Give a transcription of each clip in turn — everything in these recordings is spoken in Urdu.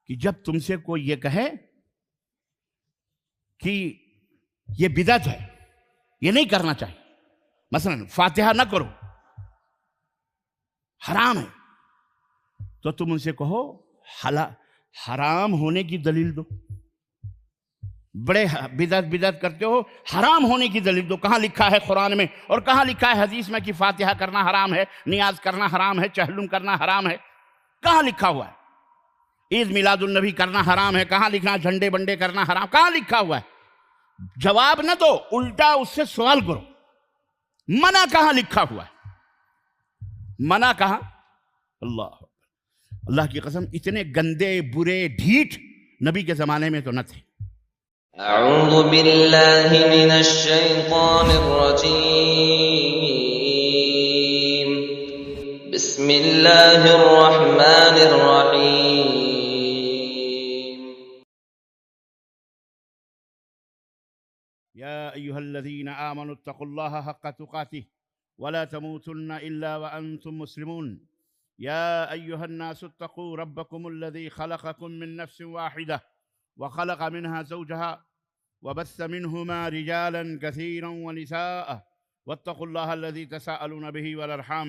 کہ جب تم سے کوئی یہ کہے کہ یہ بدعت ہے، یہ نہیں کرنا چاہیے، مثلا فاتحہ نہ کرو، حرام ہے، تو تم ان سے کہو حرام ہونے کی دلیل دو۔ بڑے بدعت کرتے ہو، حرام ہونے کی دلیل دو۔ کہاں لکھا ہے قرآن میں اور کہاں لکھا ہے حدیث میں کہ فاتحہ کرنا حرام ہے، نیاز کرنا حرام ہے، چہلم کرنا حرام ہے؟ کہاں لکھا ہوا ہے؟ عید میلاد النبی کرنا حرام ہے، کہاں لکھا؟ جھنڈے بنڈے کرنا حرام، کہاں لکھا ہوا ہے؟ جواب نہ دو، الٹا اس سے سوال کرو، منع کہاں لکھا ہوا ہے؟ منع کہاں؟ اللہ کی قسم اتنے گندے برے ڈھیٹ نبی کے زمانے میں تو نہ تھے۔ اعوذ باللہ من الشیطان الرجیم، بسم اللہ الرحمن الرحیم۔ یا ایہا الذین آمنوا اتقوا اللہ حق تقاتہ ولا تموتن الا وانتم مسلمون۔ یا ایہا الناس اتقوا ربکم الذی خلقکم من نفس واحدہ وخلق منها زوجها وبث منهما رجالا كثيرا ونساء واتقوا الله الذي تساءلون به والأرحام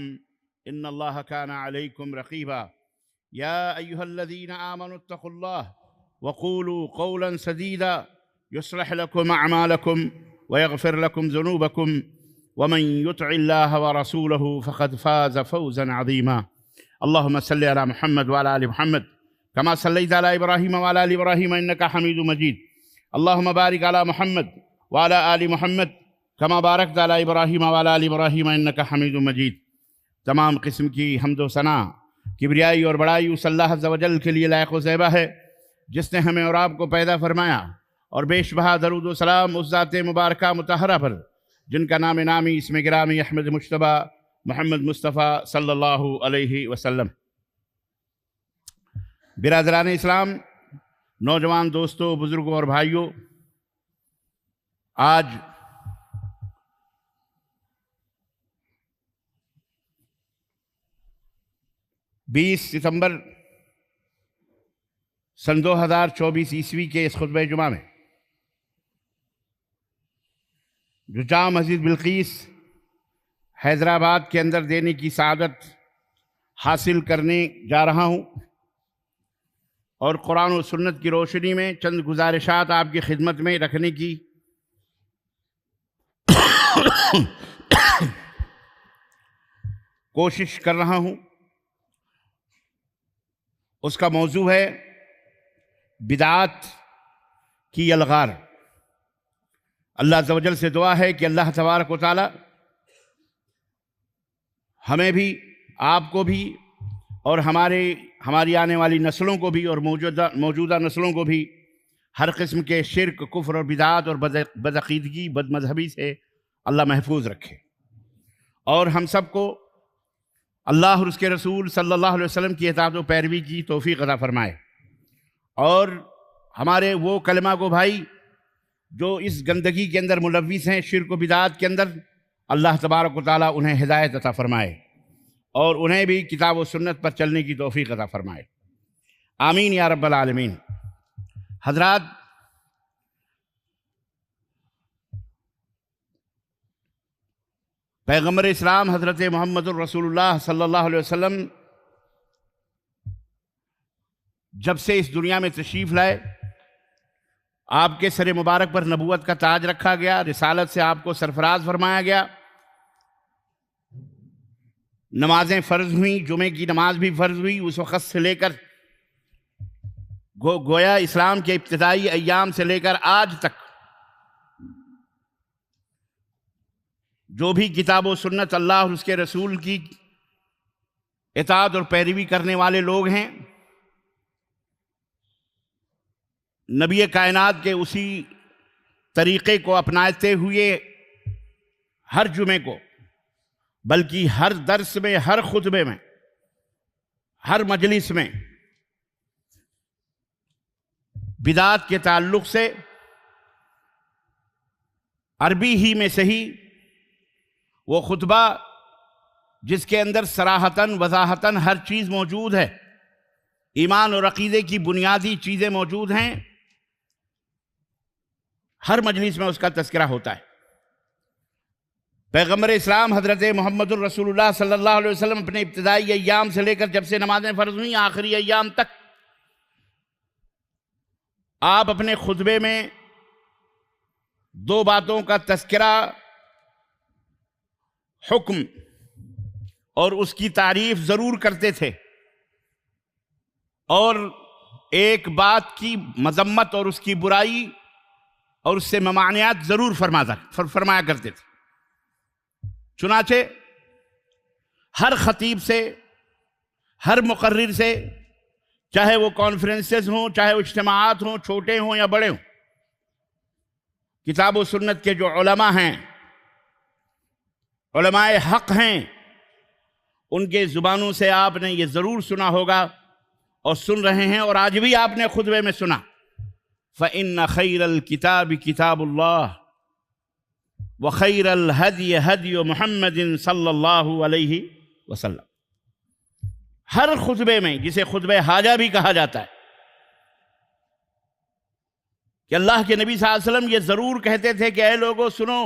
إن الله كان عليكم رقيبا۔ يا أيها الذين آمنوا اتقوا الله وقولوا قولا سديدا يصلح لكم أعمالكم ويغفر لكم ذنوبكم ومن يطع الله ورسوله فقد فاز فوزا عظيما۔ اللهم صل على محمد وعلى آل محمد كما صليت على إبراهيم وعلى آل إبراهيم إنك حميد مجيد۔ اللهم بارك على محمد وعلى آل محمد كما باركت على إبراهيم وعلى آل إبراهيم إنك حميد مجيد۔ تمام قسم کی حمد و ثنا، کبریائی اور بڑائی اس اللہ عز و جل کے لیے لائق و زیبا ہے جس نے ہمیں اور آپ کو پیدا فرمایا، اور بیش بہا درود و سلام اس ذات مبارکہ مطہرہ پر جن کا نام نامی اسم گرامی احمد مجتبیٰ محمد مصطفیٰ صلی اللہ علیہ وسلم۔ برادران اسلام، نوجوان دوستوں، بزرگوں اور بھائیوں، آج بیس ستمبر سن 2024 عیسوی کے اس خطبہ جمعہ میں جو جامع مسجد بلقیس حیدرآباد کے اندر دینے کی سعادت حاصل کرنے جا رہا ہوں، اور قرآن و سنت کی روشنی میں چند گزارشات آپ کی خدمت میں رکھنے کی کوشش کر رہا ہوں۔ اس کا موضوع ہے بدعات کی یلغار۔ اللہ عز و جل سے دعا ہے کہ اللہ تبارک و تعالی ہمیں بھی، آپ کو بھی، اور ہماری آنے والی نسلوں کو بھی اور موجودہ نسلوں کو بھی ہر قسم کے شرک، کفر اور بدعات اور بدعقیدگی، بد مذہبی سے اللہ محفوظ رکھے، اور ہم سب کو اللہ اور اس کے رسول صلی اللہ علیہ وسلم کی اطاعت و پیروی کی توفیق عطا فرمائے، اور ہمارے وہ کلمہ کو بھائی جو اس گندگی کے اندر ملوث ہیں، شرک و بدعات کے اندر، اللہ تبارک و تعالیٰ انہیں ہدایت عطا فرمائے اور انہیں بھی کتاب و سنت پر چلنے کی توفیق عطا فرمائے، آمین یا رب العالمین۔ حضرات، پیغمبر اسلام حضرت محمد الرسول اللہ صلی اللہ علیہ وسلم جب سے اس دنیا میں تشریف لائے، آپ کے سر مبارک پر نبوت کا تاج رکھا گیا، رسالت سے آپ کو سرفراز فرمایا گیا، نمازیں فرض ہوئیں، جمعے کی نماز بھی فرض ہوئی، اس وقت سے لے کر گویا اسلام کے ابتدائی ایام سے لے کر آج تک جو بھی کتاب و سنت اللہ اور اس کے رسول کی اطاعت اور پیروی کرنے والے لوگ ہیں، نبی کائنات کے اسی طریقے کو اپناتے ہوئے ہر جمعے کو، بلکہ ہر درس میں، ہر خطبے میں، ہر مجلس میں بدعات کے تعلق سے عربی ہی میں صحیح وہ خطبہ جس کے اندر صراحتاً وضاحتاً ہر چیز موجود ہے، ایمان اور عقیدے کی بنیادی چیزیں موجود ہیں، ہر مجلس میں اس کا تذکرہ ہوتا ہے۔ پیغمبر اسلام حضرت محمد الرسول اللہ صلی اللہ علیہ وسلم اپنے ابتدائی ایام سے لے کر جب سے نمازیں فرض ہوئیں آخری ایام تک آپ اپنے خطبے میں دو باتوں کا تذکرہ، حکم اور اس کی تعریف ضرور کرتے تھے، اور ایک بات کی مذمت اور اس کی برائی اور اس سے ممانعت ضرور فرمایا کرتے تھے۔ چنانچہ ہر خطیب سے، ہر مقرر سے، چاہے وہ کانفرنسز ہوں، چاہے وہ اجتماعات ہوں، چھوٹے ہوں یا بڑے ہوں، کتاب و سنت کے جو علماء ہیں، علماء حق ہیں، ان کے زبانوں سے آپ نے یہ ضرور سنا ہوگا اور سن رہے ہیں، اور آج بھی آپ نے خطبے میں سنا، فَإِنَّ خَيْرَ الْكِتَابِ كِتَابُ اللَّهِ وَخَيْرَ الْهَدْيِ هَدْيُ مُحَمَّدٍ صلی اللہ علیہ وسلم۔ ہر خطبے میں، جسے خطبہ حاجہ بھی کہا جاتا ہے، کہ اللہ کے نبی صلی اللہ علیہ وسلم یہ ضرور کہتے تھے کہ اے لوگو سنو،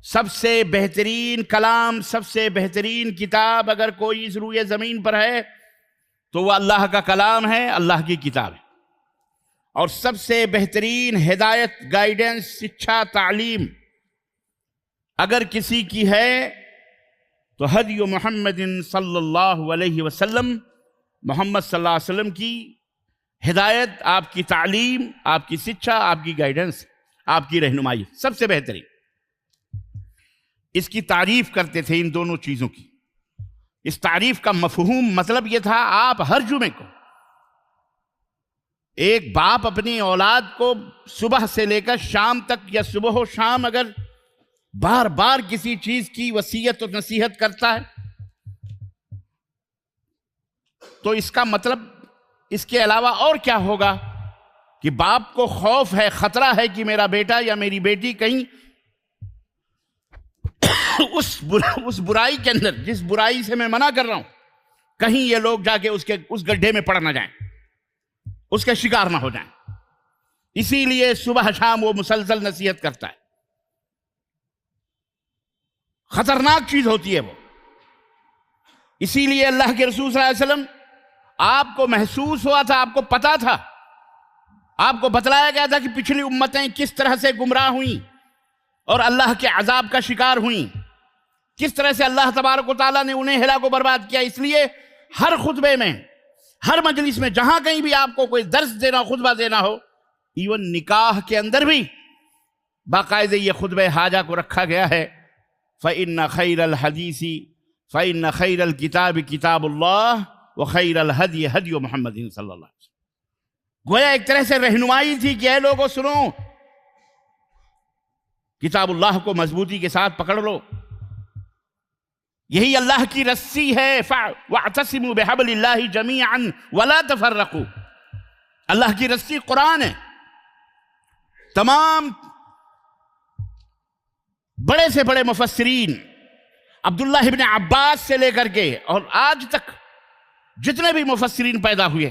سب سے بہترین کلام، سب سے بہترین کتاب اگر کوئی اس روئے زمین پر ہے تو وہ اللہ کا کلام ہے، اللہ کی کتاب ہے، اور سب سے بہترین ہدایت، گائیڈنس، شکشا، تعلیم اگر کسی کی ہے تو ہدی محمد صلی اللہ علیہ وسلم، محمد صلی اللہ علیہ وسلم کی ہدایت، آپ کی تعلیم، آپ کی شکشا، آپ کی گائیڈنس، آپ کی رہنمائی سب سے بہترین۔ اس کی تعریف کرتے تھے، ان دونوں چیزوں کی۔ اس تعریف کا مفہوم، مطلب یہ تھا، آپ ہر جمعے کو، ایک باپ اپنی اولاد کو صبح سے لے کر شام تک یا صبح و شام اگر بار بار کسی چیز کی وصیت اور نصیحت کرتا ہے تو اس کا مطلب اس کے علاوہ اور کیا ہوگا کہ باپ کو خوف ہے، خطرہ ہے کہ میرا بیٹا یا میری بیٹی کہیں اس برائی کے اندر، جس برائی سے میں منع کر رہا ہوں، کہیں یہ لوگ جا کے اس گڈھے میں پڑ نہ جائیں، اس کے شکار نہ ہو جائیں۔ اسی لیے صبح شام وہ مسلسل نصیحت کرتا ہے۔ خطرناک چیز ہوتی ہے وہ، اسی لیے اللہ کے رسول صلی اللہ علیہ وسلم، آپ کو محسوس ہوا تھا، آپ کو پتا تھا، آپ کو بتلایا گیا تھا کہ پچھلی امتیں کس طرح سے گمراہ ہوئیں اور اللہ کے عذاب کا شکار ہوئیں، کس طرح سے اللہ تبارک و تعالیٰ نے انہیں ہلاک و برباد کیا۔ اس لیے ہر خطبے میں، ہر مجلس میں، جہاں کہیں بھی آپ کو کوئی درس دینا، خطبہ دینا ہو، ایون نکاح کے اندر بھی باقاعدہ یہ خطبہ حاجہ کو رکھا گیا ہے، فَإِنَّ خَيْرَ الْحَدِيثِ فَإِنَّ خَيْرَ الْكِتَابِ كِتَابُ اللَّهِ وَخَيْرَ الْهَدْيِ هَدْيُ مُحَمَّدٍ صلی اللہ علیہ وسلم۔ گویا ایک طرح سے رہنمائی تھی کہ اے لوگو سنو، کتاب اللہ کو مضبوطی کے ساتھ پکڑ لو، یہی اللہ کی رسی ہے، وَاعْتَصِمُوا بِحَبْلِ اللَّهِ جَمِيعًا وَلَا تَفَرَّقُوا۔ اللہ کی رسی قرآن ہے۔ تمام بڑے سے بڑے مفسرین، عبداللہ ابن عباس سے لے کر کے اور آج تک جتنے بھی مفسرین پیدا ہوئے،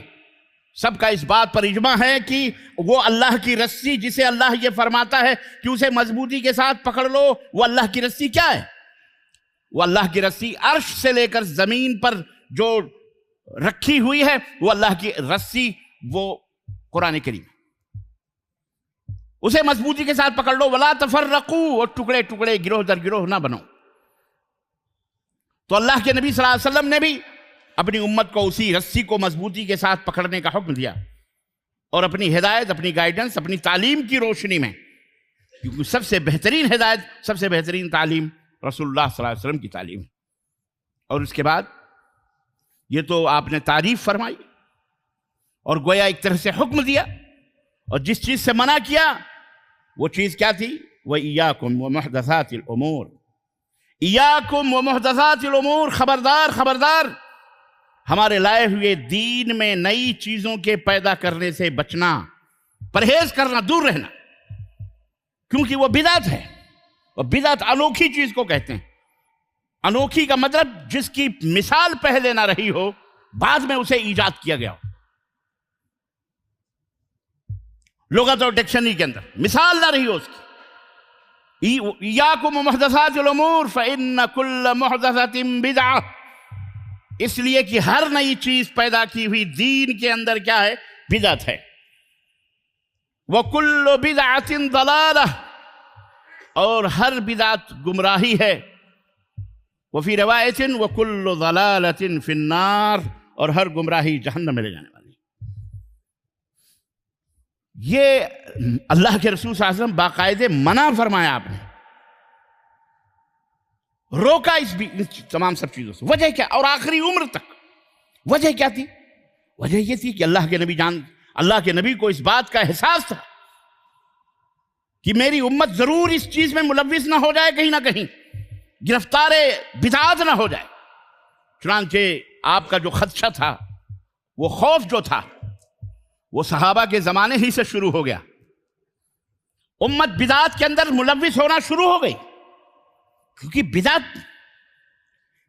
سب کا اس بات پر اجماع ہے کہ وہ اللہ کی رسی، جسے اللہ یہ فرماتا ہے کہ اسے مضبوطی کے ساتھ پکڑ لو، وہ اللہ کی رسی کیا ہے؟ وہ اللہ کی رسی عرش سے لے کر زمین پر جو رکھی ہوئی ہے، وہ اللہ کی رسی، وہ قرآن کریم، اسے مضبوطی کے ساتھ پکڑ لو، ولا تفرقوا، اور ٹکڑے ٹکڑے، گروہ در گروہ نہ بنو۔ تو اللہ کے نبی صلی اللہ علیہ وسلم نے بھی اپنی امت کو اسی رسی کو مضبوطی کے ساتھ پکڑنے کا حکم دیا، اور اپنی ہدایت، اپنی گائیڈنس، اپنی تعلیم کی روشنی میں، کیونکہ سب سے بہترین ہدایت، سب سے بہترین تعلیم رسول اللہ صلی اللہ علیہ وسلم کی تعلیم ہے۔ اور اس کے بعد یہ تو آپ نے تعریف فرمائی اور گویا ایک طرح سے حکم دیا، اور جس چیز سے منع کیا وہ چیز کیا تھی؟ وَإِيَّاكُمْ وَمُحْدَثَاتِ الْأُمُورِ، ایاکم ومحدثات الامور، خبردار خبردار، ہمارے لائے ہوئے دین میں نئی چیزوں کے پیدا کرنے سے بچنا، پرہیز کرنا، دور رہنا، کیونکہ وہ بدعت ہے، اور بدعت انوکھی چیز کو کہتے ہیں۔ انوکھی کا مطلب جس کی مثال پہلے نہ رہی ہو، بعد میں اسے ایجاد کیا گیا ہو، لغت اور ڈکشنری کے اندر مثال نہ رہی ہو اس کی۔ ایاکم محدثات الامور فإن کل محدثۃ بدعہ، اس لیے کہ ہر نئی چیز پیدا کی ہوئی دین کے اندر کیا ہے؟ بدعت ہے۔ وَكُلُّ بِدْعَةٍ ضَلَالَةٍ، اور ہر بدعت گمراہی ہے۔ وفی روایت وَكُلُّ ضَلَالَةٍ فِي النَّارِ، اور ہر گمراہی جہنم میں لے جانے والی۔ یہ اللہ کے رسول صلی اللہ علیہ وسلم باقاعدہ منع فرمایا، آپ نے روکا اس تمام سب چیزوں سے۔ وجہ کیا؟ اور آخری عمر تک وجہ کیا تھی؟ وجہ یہ تھی کہ اللہ کے نبی کو اس بات کا احساس تھا کہ میری امت ضرور اس چیز میں ملوث نہ ہو جائے، کہیں نہ کہیں گرفتار بدعات نہ ہو جائے۔ چنانچہ آپ کا جو خدشہ تھا، وہ خوف جو تھا، وہ صحابہ کے زمانے ہی سے شروع ہو گیا۔ امت بدعات کے اندر ملوث ہونا شروع ہو گئی، کیونکہ بدعت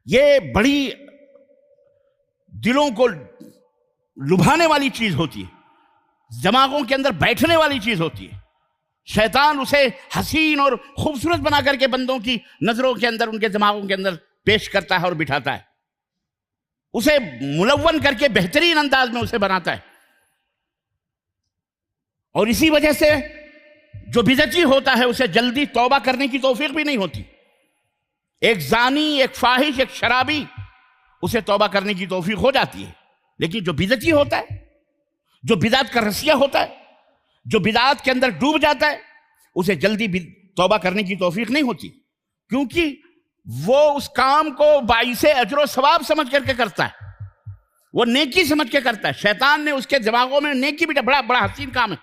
یہ بڑی دلوں کو لبھانے والی چیز ہوتی ہے، دماغوں کے اندر بیٹھنے والی چیز ہوتی ہے۔ شیطان اسے حسین اور خوبصورت بنا کر کے بندوں کی نظروں کے اندر، ان کے دماغوں کے اندر پیش کرتا ہے اور بٹھاتا ہے، اسے ملون کر کے بہترین انداز میں اسے بناتا ہے۔ اور اسی وجہ سے جو بدعتی ہوتا ہے اسے جلدی توبہ کرنے کی توفیق بھی نہیں ہوتی۔ ایک زانی، ایک فاحش، ایک شرابی، اسے توبہ کرنے کی توفیق ہو جاتی ہے، لیکن جو بدعتی ہوتا ہے، جو بدعت کا رسیہ ہوتا ہے، جو بدعات کے اندر ڈوب جاتا ہے، اسے جلدی توبہ کرنے کی توفیق نہیں ہوتی، کیونکہ وہ اس کام کو باعث اجر و ثواب سمجھ کر کے کرتا ہے، وہ نیکی سمجھ کے کرتا ہے۔ شیطان نے اس کے دماغوں میں نیکی بھی بڑا بڑا حسین کام ہے،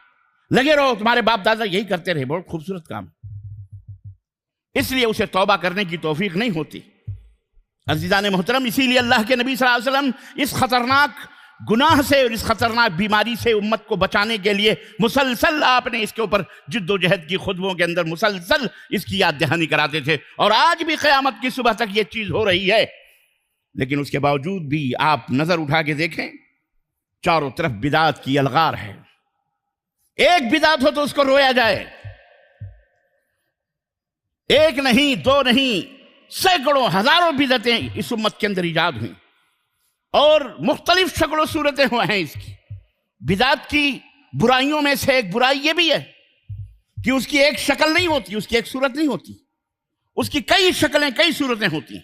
لگے رہو، تمہارے باپ دادا یہی کرتے رہے، بہت خوبصورت کام، اس لیے اسے توبہ کرنے کی توفیق نہیں ہوتی۔ عزیزان محترم، اسی لیے اللہ کے نبی صلی اللہ علیہ وسلم اس خطرناک گناہ سے اور اس خطرناک بیماری سے امت کو بچانے کے لیے مسلسل آپ نے اس کے اوپر جد و جہد کی، خطبوں کے اندر مسلسل اس کی یاد دہانی کراتے تھے، اور آج بھی قیامت کی صبح تک یہ چیز ہو رہی ہے۔ لیکن اس کے باوجود بھی آپ نظر اٹھا کے دیکھیں، چاروں طرف بدعات کی الغار ہے۔ ایک بدعت ہو تو اس کو رویا جائے، ایک نہیں، دو نہیں، سینکڑوں ہزاروں بدعتیں اس امت کے اندر ایجاد ہوئیں، اور مختلف شکل و صورتیں ہیں اس کی۔ بدعت کی برائیوں میں سے ایک برائی یہ بھی ہے کہ اس کی ایک شکل نہیں ہوتی، اس کی ایک صورت نہیں ہوتی، اس کی کئی شکلیں، کئی صورتیں ہوتی ہیں۔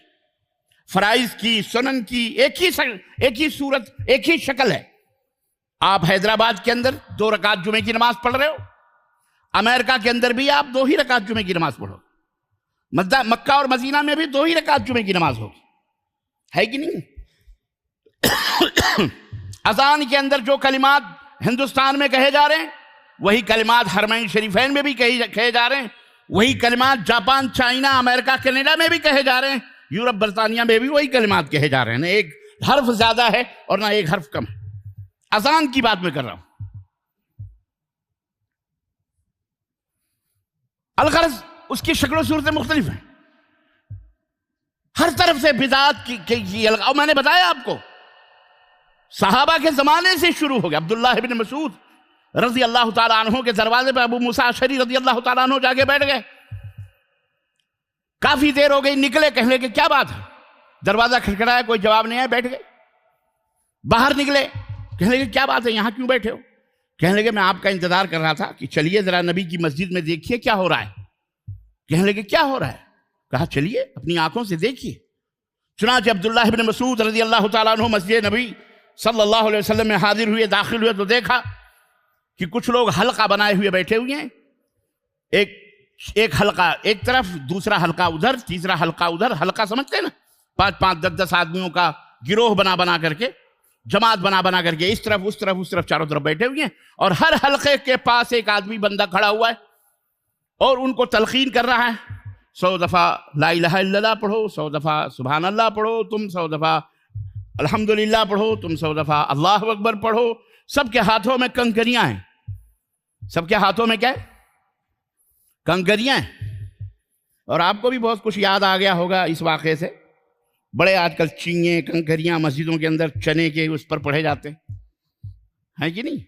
فرائض کی، سنن کی ایک ہی صورت، ایک ہی شکل ہے۔ آپ حیدرآباد کے اندر 2 رکعت جمعے کی نماز پڑھ رہے ہو، امریکہ کے اندر بھی آپ 2 ہی رکعت جمعے کی نماز پڑھو، مکہ اور مدینہ میں بھی 2 ہی رکعت جمعے کی نماز ہوگی، ہے کہ نہیں؟ اذان کے اندر جو کلمات ہندوستان میں کہے جا رہے ہیں، وہی کلمات حرمین شریفین میں بھی کہے جا رہے ہیں، وہی کلمات جاپان، چائنا، امریکہ، کینیڈا میں بھی کہے جا رہے ہیں، یورپ، برطانیہ میں بھی وہی کلمات کہے جا رہے ہیں، نہ ایک حرف زیادہ ہے اور نہ ایک حرف کم ہے۔ اذان کی بات میں کر رہا ہوں۔ الغرض اس کی شکل و صورتیں مختلف ہیں، ہر طرف سے بدعات کی اور میں نے بتایا آپ کو صحابہ کے زمانے سے شروع ہو گیا۔ عبداللہ ابن مسعود رضی اللہ تعالیٰ عنہ کے دروازے پہ ابو موسیٰ اشعری رضی اللہ تعالیٰ عنہ جا کے بیٹھ گئے، کافی دیر ہو گئی، نکلے، کہنے لگے کیا بات ہے؟ دروازہ کھٹکھٹایا، کوئی جواب نہیں آیا، بیٹھ گئے۔ باہر نکلے، کہنے لگے کیا بات ہے، یہاں کیوں بیٹھے ہو؟ کہنے لگے میں آپ کا انتظار کر رہا تھا کہ چلیے ذرا نبی کی مسجد میں دیکھیے کیا ہو رہا ہے۔ کہنے لگے کیا ہو رہا ہے؟ کہا چلیے اپنی آنکھوں سے دیکھیے۔ چنانچہ عبداللہ ابن مسعود رضی اللہ تعالیٰ عنہ مسجد نبی صلی اللہ علیہ وسلم میں حاضر ہوئے، داخل ہوئے تو دیکھا کہ کچھ لوگ حلقہ بنائے ہوئے بیٹھے ہوئے ہیں، ایک حلقہ ایک طرف، دوسرا حلقہ ادھر، تیسرا حلقہ ادھر۔ حلقہ سمجھتے ہیں نا، 5-5 10-10 آدمیوں کا گروہ بنا کر کے، جماعت بنا کر کے، اس طرف اس طرف چاروں طرف بیٹھے ہوئے ہیں، اور ہر حلقے کے پاس ایک آدمی بندہ کھڑا ہوا ہے اور ان کو تلقین کر رہا ہے، 100 دفعہ لا الہ الا اللہ پڑھو، 100 دفعہ سبحان اللہ پڑھو، تم 100 دفعہ الحمدللہ پڑھو، تم 100 دفعہ اللہ اکبر پڑھو۔ سب کے ہاتھوں میں کنکریاں ہیں، سب کے ہاتھوں میں کیا ہے؟ کنکریاں ہیں۔ اور آپ کو بھی بہت کچھ یاد آ گیا ہوگا اس واقعے سے بڑے آج کل چینگے کنکریاں مسجدوں کے اندر چنے کے اس پر پڑھے جاتے ہیں کہ نہیں؟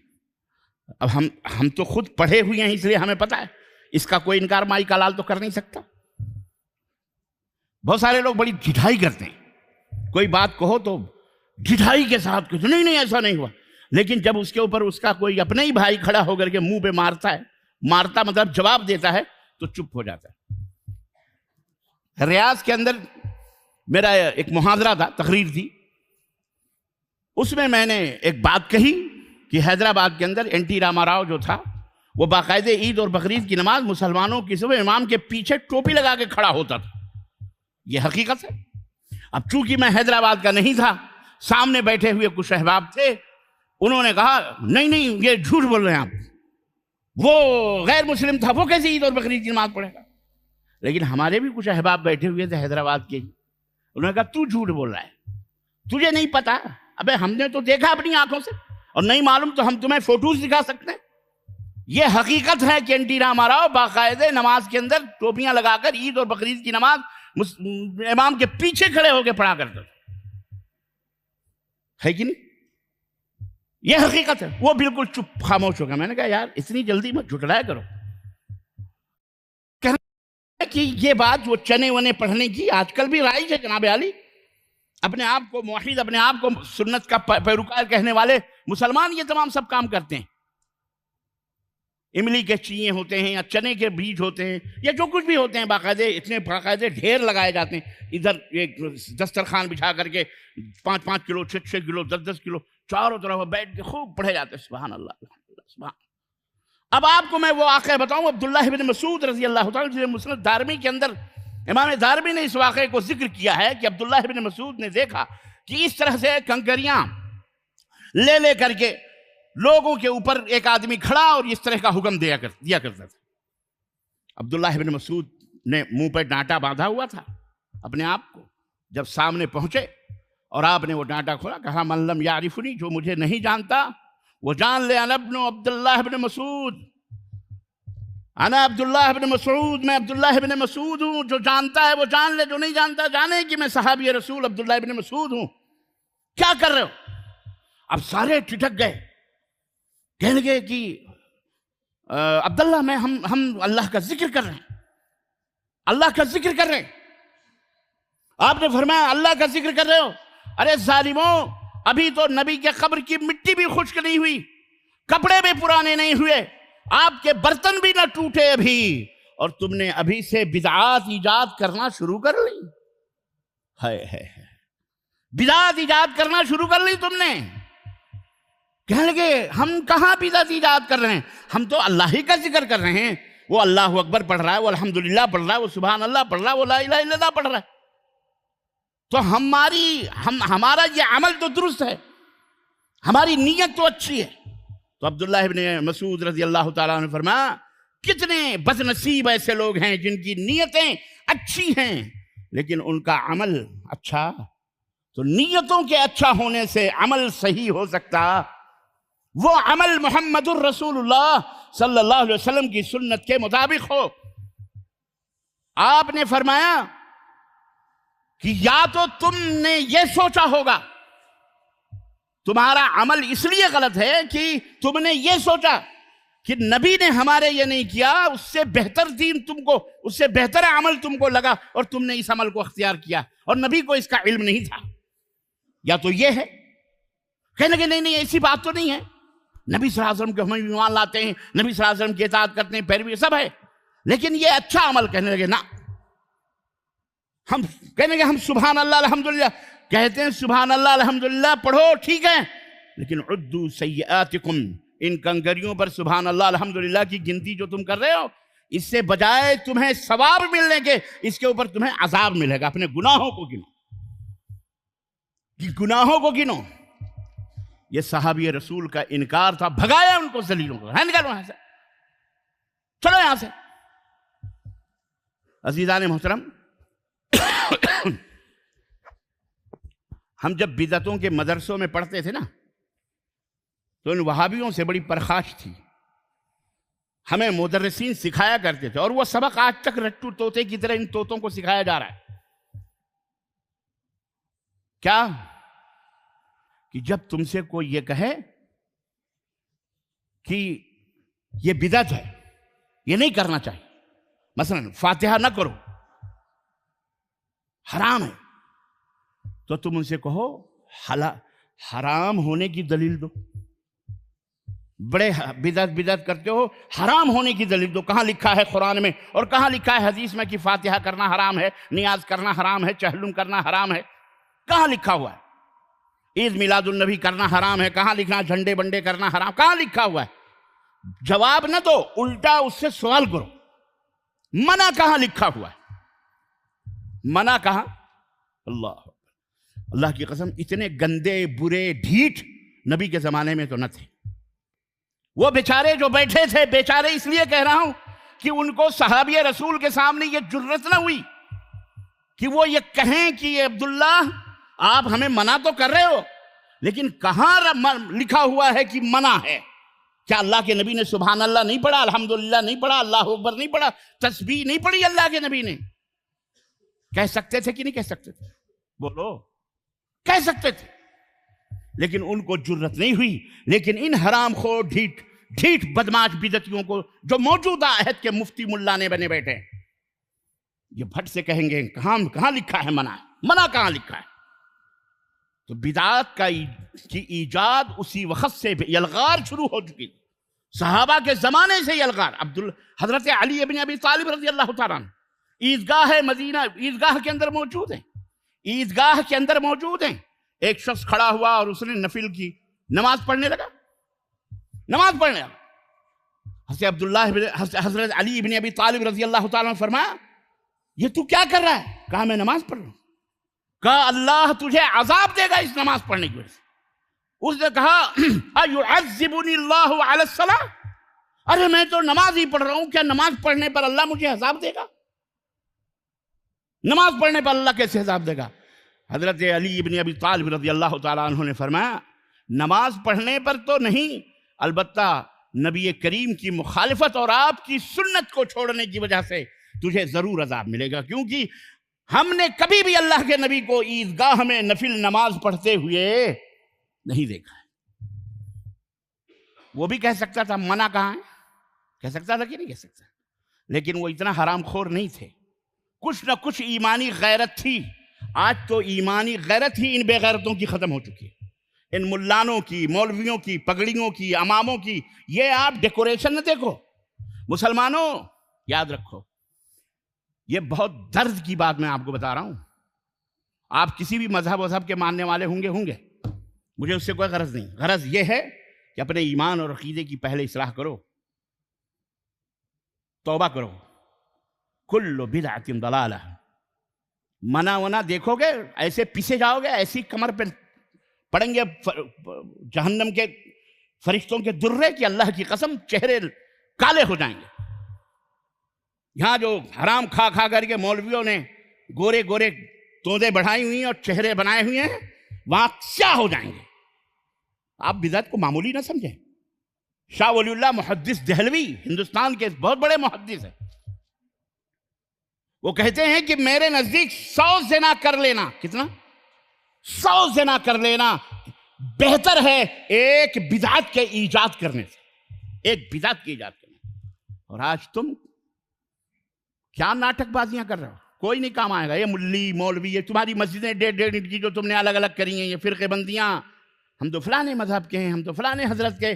اب ہم تو خود پڑھے ہوئے ہیں، اس لیے ہمیں پتا ہے، اس کا کوئی انکار مائی کا لال تو کر نہیں سکتا۔ بہت سارے لوگ بڑی ڈھٹائی کرتے ہیں، کوئی بات کہو تو ڈھٹائی کے ساتھ کہتے نہیں نہیں ایسا نہیں ہوا، لیکن جب اس کے اوپر اس کا کوئی اپنے ہی بھائی کھڑا ہو کر کے منہ پہ مارتا مطلب جواب دیتا ہے تو چپ ہو جاتا ہے۔ ریاض کے اندر میرا ایک محاضرہ تھا، تقریر تھی، اس میں نے ایک بات کہی کہ حیدرآباد کے اندر این ٹی راما راؤ جو تھا وہ باقاعدہ عید اور بقرعید کی نماز مسلمانوں کی صبح امام کے پیچھے ٹوپی لگا کے کھڑا ہوتا تھا۔ یہ حقیقت ہے۔ اب چونکہ میں حیدرآباد کا نہیں تھا، سامنے بیٹھے ہوئے کچھ احباب تھے، انہوں نے کہا نہیں نہیں یہ جھوٹ بول رہے ہیں آپ، وہ غیر مسلم تھا، وہ کیسے عید اور بقرعید کی نماز پڑھے گا؟ لیکن ہمارے بھی کچھ احباب بیٹھے ہوئے تھے حیدرآباد کے ہی، انہوں نے کہا تو جھوٹ بول رہا ہے، تجھے نہیں پتا؟ ابے ہم نے تو دیکھا اپنی آنکھوں سے، اور نہیں معلوم تو ہم تمہیں فوٹوز دکھا سکتے ہیں۔ یہ حقیقت ہے کہ این ٹی راما راؤ باقاعدہ نماز کے اندر ٹوپیاں لگا کر عید اور بقرعید کی نماز امام کے پیچھے کھڑے ہو کے پڑھا کرتے ہے کہ نہیں؟ یہ حقیقت ہے۔ وہ بالکل چپ خاموش ہو گیا۔ میں نے کہا یار اتنی جلدی مت جھٹلایا کرو، کہ یہ بات وہ چنے ونے پڑھنے کی آج کل بھی رائج ہے جناب عالی۔ اپنے آپ کو موحد، اپنے آپ کو سنت کا پیروکار کہنے والے مسلمان یہ تمام سب کام کرتے ہیں۔ املی کے چیئے ہوتے ہیں یا چنے کے بیج ہوتے ہیں یا جو کچھ بھی ہوتے ہیں، باقاعدہ اتنے باقاعدہ ڈھیر لگائے جاتے ہیں، ادھر ایک دسترخوان بچھا کر کے 5 کلو 6 کلو 10 کلو چاروں طرف بیٹھ کے خوب پڑھے جاتے ہیں، سبحان اللہ سبحان۔ اب آپ کو میں وہ واقعہ بتاؤں، عبداللہ بن مسعود رضی اللہ تعالیٰ، جسے مسند دارمی کے اندر امام دارمی نے اس واقعے کو ذکر کیا ہے کہ عبداللہ بن مسعود نے دیکھا کہ اس طرح سے کنکریاں لے کر کے لوگوں کے اوپر ایک آدمی کھڑا اور اس طرح کا حکم دیا کرتا تھا۔ عبداللہ بن مسعود نے منہ پہ ڈانٹا باندھا ہوا تھا اپنے آپ کو، جب سامنے پہنچے اور آپ نے وہ ڈانٹا کھولا، کہا من لم یعرفنی، جو مجھے نہیں جانتا وہ جان لے، انا ابن عبداللہ بن مسعود، انا عبداللہ بن مسعود، میں عبداللہ بن مسعود ہوں، جو جانتا ہے وہ جان لے، جو نہیں جانتا جانے کہ میں صحابی رسول عبداللہ بن مسعود ہوں۔ کیا کر رہے ہو؟ اب سارے ٹھٹک گئے، کہنے لگے کہ عبداللہ میں ہم اللہ کا ذکر کر رہے ہیں، اللہ کا ذکر کر رہے ہیں۔ آپ نے فرمایا اللہ کا ذکر کر رہے ہو؟ ارے ظالموں، ابھی تو نبی کے قبر کی مٹی بھی خشک نہیں ہوئی، کپڑے بھی پرانے نہیں ہوئے، آپ کے برتن بھی نہ ٹوٹے ابھی، اور تم نے ابھی سے بدعات ایجاد کرنا شروع کر لی۔ ہے بدعات ایجاد کرنا شروع کر لی تم نے۔ کہنے لگے ہم کہاں بدعت ایجاد کر رہے ہیں، ہم تو اللہ ہی کا ذکر کر رہے ہیں۔ وہ اللہ اکبر پڑھ رہا ہے، وہ الحمدللہ پڑھ رہا ہے، وہ سبحان اللہ پڑھ رہا ہے، وہ لا الہ الا اللہ پڑھ رہا ہے، تو ہمارا یہ عمل تو درست ہے، ہماری نیت تو اچھی ہے۔ تو عبداللہ ابن مسعود رضی اللہ تعالیٰ عنہ نے فرمایا کتنے بد نصیب ایسے لوگ ہیں جن کی نیتیں اچھی ہیں لیکن ان کا عمل اچھا۔ تو نیتوں کے اچھا ہونے سے عمل صحیح ہو سکتا، وہ عمل محمد الرسول اللہ صلی اللہ علیہ وسلم کی سنت کے مطابق ہو۔ آپ نے فرمایا کہ یا تو تم نے یہ سوچا ہوگا، تمہارا عمل اس لیے غلط ہے کہ تم نے یہ سوچا کہ نبی نے ہمارے یہ نہیں کیا، اس سے بہتر دین تم کو، اس سے بہتر عمل تم کو لگا اور تم نے اس عمل کو اختیار کیا اور نبی کو اس کا علم نہیں تھا۔ یا تو یہ ہے، کہنے لگے نہیں ایسی بات تو نہیں ہے، نبی صلی اللہ علیہ وسلم کو ہم ایمان لاتے ہیں، نبی صلی اللہ علیہ وسلم کی اطاعت کرتے ہیں، پیروی سب ہے، لیکن یہ اچھا عمل، کہنے لگے نا، ہم کہنے لگے ہم سبحان اللہ الحمدللہ کہتے ہیں، سبحان اللہ الحمدللہ پڑھو ٹھیک ہے، لیکن عدو سیئاتکم، ان کنکریوں پر سبحان اللہ الحمدللہ کی گنتی جو تم کر رہے ہو، اس سے بجائے تمہیں ثواب ملنے کے اس کے اوپر تمہیں عذاب ملے گا۔ اپنے گناہوں کو گنو، گناہوں کو گنو۔ یہ صحابی رسول کا انکار تھا، بھگایا ان کو ذلیلوں کو، نکالو یہاں سے، چلو یہاں سے۔ عزیزان محترم، ہم جب بدعتوں کے مدرسوں میں پڑھتے تھے نا تو ان وہابیوں سے بڑی پرخاش تھی، ہمیں مدرسین سکھایا کرتے تھے، اور وہ سبق آج تک رٹو طوطے کی طرح ان طوطوں کو سکھایا جا رہا ہے۔ کیا کہ جب تم سے کوئی یہ کہے کہ یہ بدعت ہے، یہ نہیں کرنا چاہیے، مثلا فاتحہ نہ کرو، حرام ہے، تو تم ان سے کہو حرام ہونے کی دلیل دو۔ بڑے بدعت کرتے ہو، حرام ہونے کی دلیل دو۔ کہاں لکھا ہے قرآن میں اور کہاں لکھا ہے حدیث میں کہ فاتحہ کرنا حرام ہے، نیاز کرنا حرام ہے، چہلم کرنا حرام ہے؟ کہاں لکھا ہوا ہے؟ عید میلاد النبی کرنا حرام ہے، کہاں لکھا؟ جھنڈے بنڈے کرنا حرام، کہاں لکھا ہوا ہے؟ جواب نہ دو، الٹا اس سے سوال کرو، منع کہاں لکھا ہوا ہے؟ منع کہاں؟ اللہ کی قسم اتنے گندے برے ڈھیٹ نبی کے زمانے میں تو نہ تھے۔ وہ بیچارے جو بیٹھے تھے، بیچارے اس لیے کہہ رہا ہوں کہ ان کو صحابی رسول کے سامنے یہ جرت نہ ہوئی کہ وہ یہ کہیں کہ عبداللہ آپ ہمیں منع تو کر رہے ہو، لیکن کہاں لکھا ہوا ہے کہ منع ہے؟ کیا اللہ کے نبی نے سبحان اللہ نہیں پڑھا، الحمدللہ نہیں پڑھا، اللہ اکبر نہیں پڑھا، تسبیح نہیں پڑھی اللہ کے نبی نے؟ کہہ سکتے تھے کہ نہیں کہہ سکتے تھے؟ بولو، کہہ سکتے تھے، لیکن ان کو جرت نہیں ہوئی۔ لیکن ان حرام خور ڈھیٹ بدماش بدعتیوں کو جو موجودہ عہد کے مفتی ملا نے بنے بیٹھے ہیں، یہ بھٹ سے کہیں گے کہاں لکھا ہے منع؟ منع کہاں لکھا ہے؟ تو بدعات کی ایجاد اسی وقت سے یلغار شروع ہو چکی تھی، صحابہ کے زمانے سے یلغار۔ حضرت علی ابن ابی طالب رضی اللہ تعالیٰ عنہ عیدگاہ مدینہ، عیدگاہ کے اندر موجود ہیں، عیدگاہ کے اندر موجود ہیں۔ ایک شخص کھڑا ہوا اور اس نے نفل کی نماز پڑھنے لگا، حضرت علی ابن ابی طالب رضی اللہ تعالیٰ عنہ فرمایا یہ تو کیا کر رہا ہے؟ کہا میں نماز پڑھ رہا ہوں۔ کہا اللہ تجھے عذاب دے گا اس نماز پڑھنے کی وجہ سے۔ اس نے کہا اَيُعَذِّبُنِي اللَّهُ عَلَى الصَّلَاةِ، ارے میں تو نماز ہی پڑھ رہا ہوں، کیا نماز پڑھنے پر اللہ مجھے عذاب دے گا؟ نماز پڑھنے پر اللہ کیسے عذاب دے گا؟ حضرت علی ابن ابی طالب رضی اللہ تعالیٰ عنہ نے فرمایا نماز پڑھنے پر تو نہیں، البتہ نبی کریم کی مخالفت اور آپ کی سنت کو چھوڑنے کی وجہ سے تجھے ضرور عذاب ملے گا، کیونکہ ہم نے کبھی بھی اللہ کے نبی کو عیدگاہ میں نفل نماز پڑھتے ہوئے نہیں دیکھا ہے۔ وہ بھی کہہ سکتا تھا منع کہاں ہے، کہہ سکتا تھا کہ نہیں کہہ سکتا، لیکن وہ اتنا حرام خور نہیں تھے، کچھ نہ کچھ ایمانی غیرت تھی۔ آج تو ایمانی غیرت ہی ان بے غیرتوں کی ختم ہو چکی ہے، ان ملانوں کی، مولویوں کی، پگڑیوں کی، اماموں کی۔ یہ آپ ڈیکوریشن نہ دیکھو، مسلمانوں یاد رکھو، یہ بہت درد کی بات میں آپ کو بتا رہا ہوں۔ آپ کسی بھی مذہب کے ماننے والے ہوں گے، مجھے اس سے کوئی غرض نہیں، غرض یہ ہے کہ اپنے ایمان اور عقیدے کی پہلے اصلاح کرو، توبہ کرو۔ کل بدعۃ ضلالہ، منع دیکھو گے ایسے پیچھے جاؤ گے، ایسی کمر پہ پڑیں گے جہنم کے فرشتوں کے درے کہ اللہ کی قسم چہرے کالے ہو جائیں گے۔ یہاں جو حرام کھا کر کے مولویوں نے گورے توندے بڑھائی ہوئی ہیں اور چہرے بنائے ہوئے ہیں، وہاں کیا ہو جائیں گے؟ آپ بدعت کو معمولی نہ سمجھیں۔ شاہ ولی اللہ محدث دہلوی ہندوستان کے بہت بڑے محدث ہیں، وہ کہتے ہیں کہ میرے نزدیک 100 زنا کر لینا، کتنا؟ 100 زنا کر لینا بہتر ہے ایک بدعت کے ایجاد کرنے سے، ایک بدعت کی ایجاد کرنے سے۔ اور آج تم کیا ناٹک بازیاں کر رہے ہو؟ کوئی نہیں کام آئے گا۔ یہ ملی مولوی، یہ تمہاری مسجدیں 1.5 انٹ کی جو تم نے الگ الگ کری ہیں، یہ فرقے بندیاں، ہم تو فلانے مذہب کے ہیں، ہم تو فلانے حضرت کے